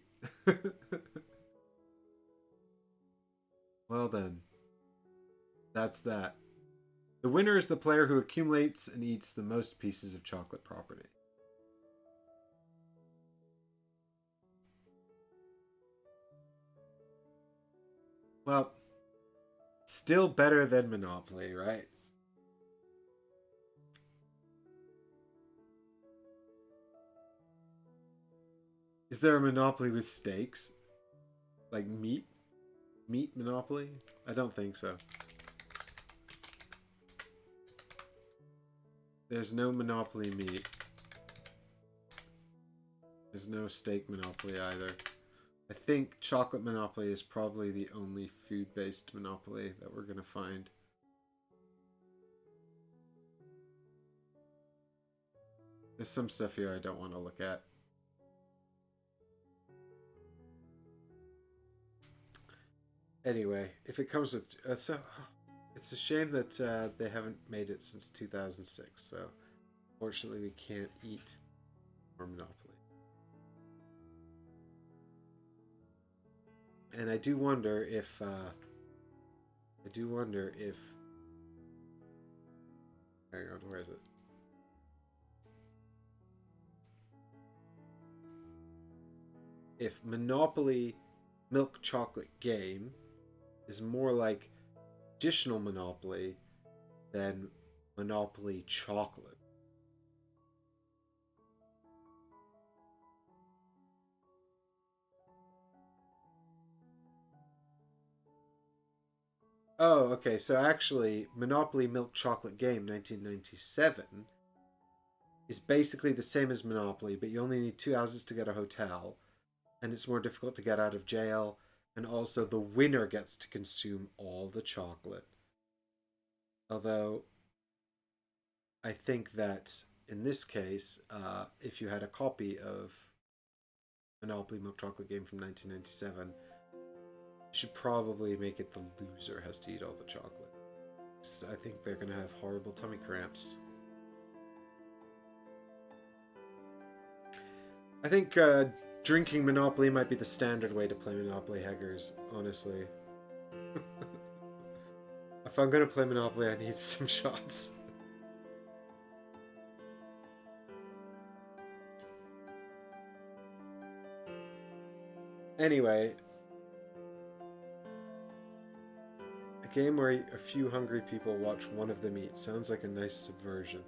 Well then, that's that. The winner is the player who accumulates and eats the most pieces of chocolate property. Well, still better than Monopoly, right? Is there a Monopoly with stakes? Like meat? Meat Monopoly? I don't think so. There's no Monopoly meat. There's no steak Monopoly either. I think Chocolate Monopoly is probably the only food-based Monopoly that we're going to find. There's some stuff here I don't want to look at. Anyway, if it comes with... so it's a shame that they haven't made it since 2006, so fortunately we can't eat more Monopoly. And I do wonder if... Hang on, where is it? If Monopoly Milk Chocolate Game is more like traditional Monopoly than Monopoly Chocolate. Oh, okay, so actually Monopoly Milk Chocolate Game 1997 is basically the same as Monopoly, but you only need 2 houses to get a hotel, and it's more difficult to get out of jail, and also the winner gets to consume all the chocolate. Although, I think that in this case, if you had a copy of Monopoly Milk Chocolate Game from 1997, you should probably make it the loser has to eat all the chocolate. I think they're going to have horrible tummy cramps. I think drinking Monopoly might be the standard way to play Monopoly, Heggers, honestly. If I'm going to play Monopoly, I need some shots. Anyway, a game where a few hungry people watch one of them eat sounds like a nice subversion.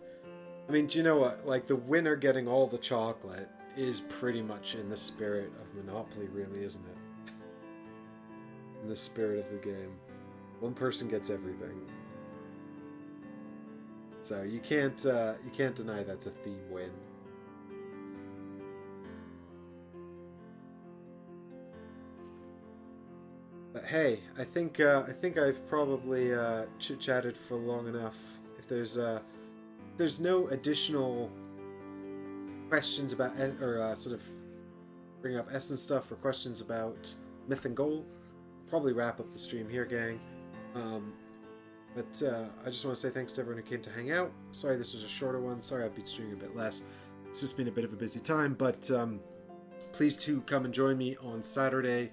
I mean, do you know what? Like, the winner getting all the chocolate is pretty much in the spirit of Monopoly, really, isn't it? In the spirit of the game. One person gets everything. So you can't deny that's a theme win. But hey, I think I've probably chit-chatted for long enough. If there's no additional questions about or sort of bring up Essence stuff or questions about Myth and Goal, I'll probably wrap up the stream here, gang. But I just want to say thanks to everyone who came to hang out. Sorry this was a shorter one. Sorry I've been streaming a bit less. It's just been a bit of a busy time, but please do come and join me on Saturday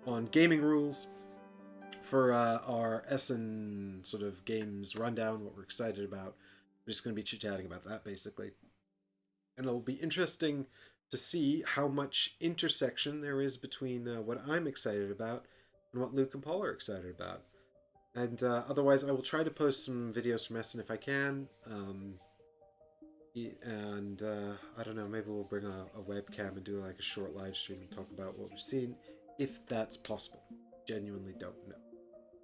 on Gaming Rules for our Essen sort of games rundown, what we're excited about. We're just going to be chit-chatting about that, basically. And it'll be interesting to see how much intersection there is between what I'm excited about and what Luke and Paul are excited about. And otherwise, I will try to post some videos from Essen if I can. And I don't know, maybe we'll bring a webcam and do like a short live stream and talk about what we've seen, if that's possible. Genuinely don't know.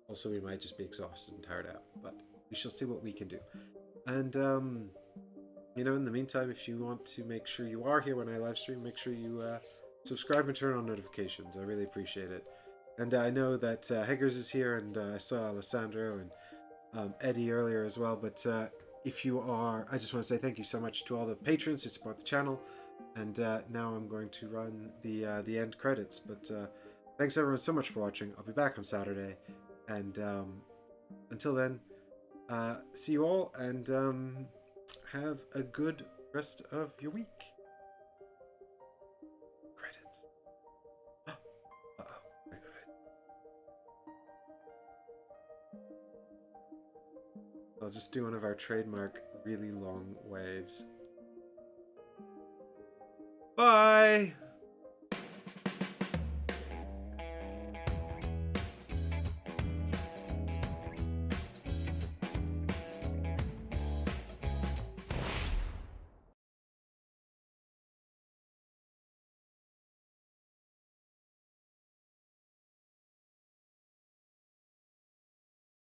Also, we might just be exhausted and tired out, but we shall see what we can do. And you know, in the meantime, if you want to make sure you are here when I live stream, make sure you subscribe and turn on notifications. I really appreciate it. And I know that Heggers is here, and I saw Alessandro and Eddie earlier as well. But if you are, I just want to say thank you so much to all the patrons who support the channel. And now I'm going to run the end credits. But thanks everyone so much for watching. I'll be back on Saturday. And until then, see you all, and have a good rest of your week. Credits. Uh-oh. Right. I'll just do one of our trademark really long waves. Bye!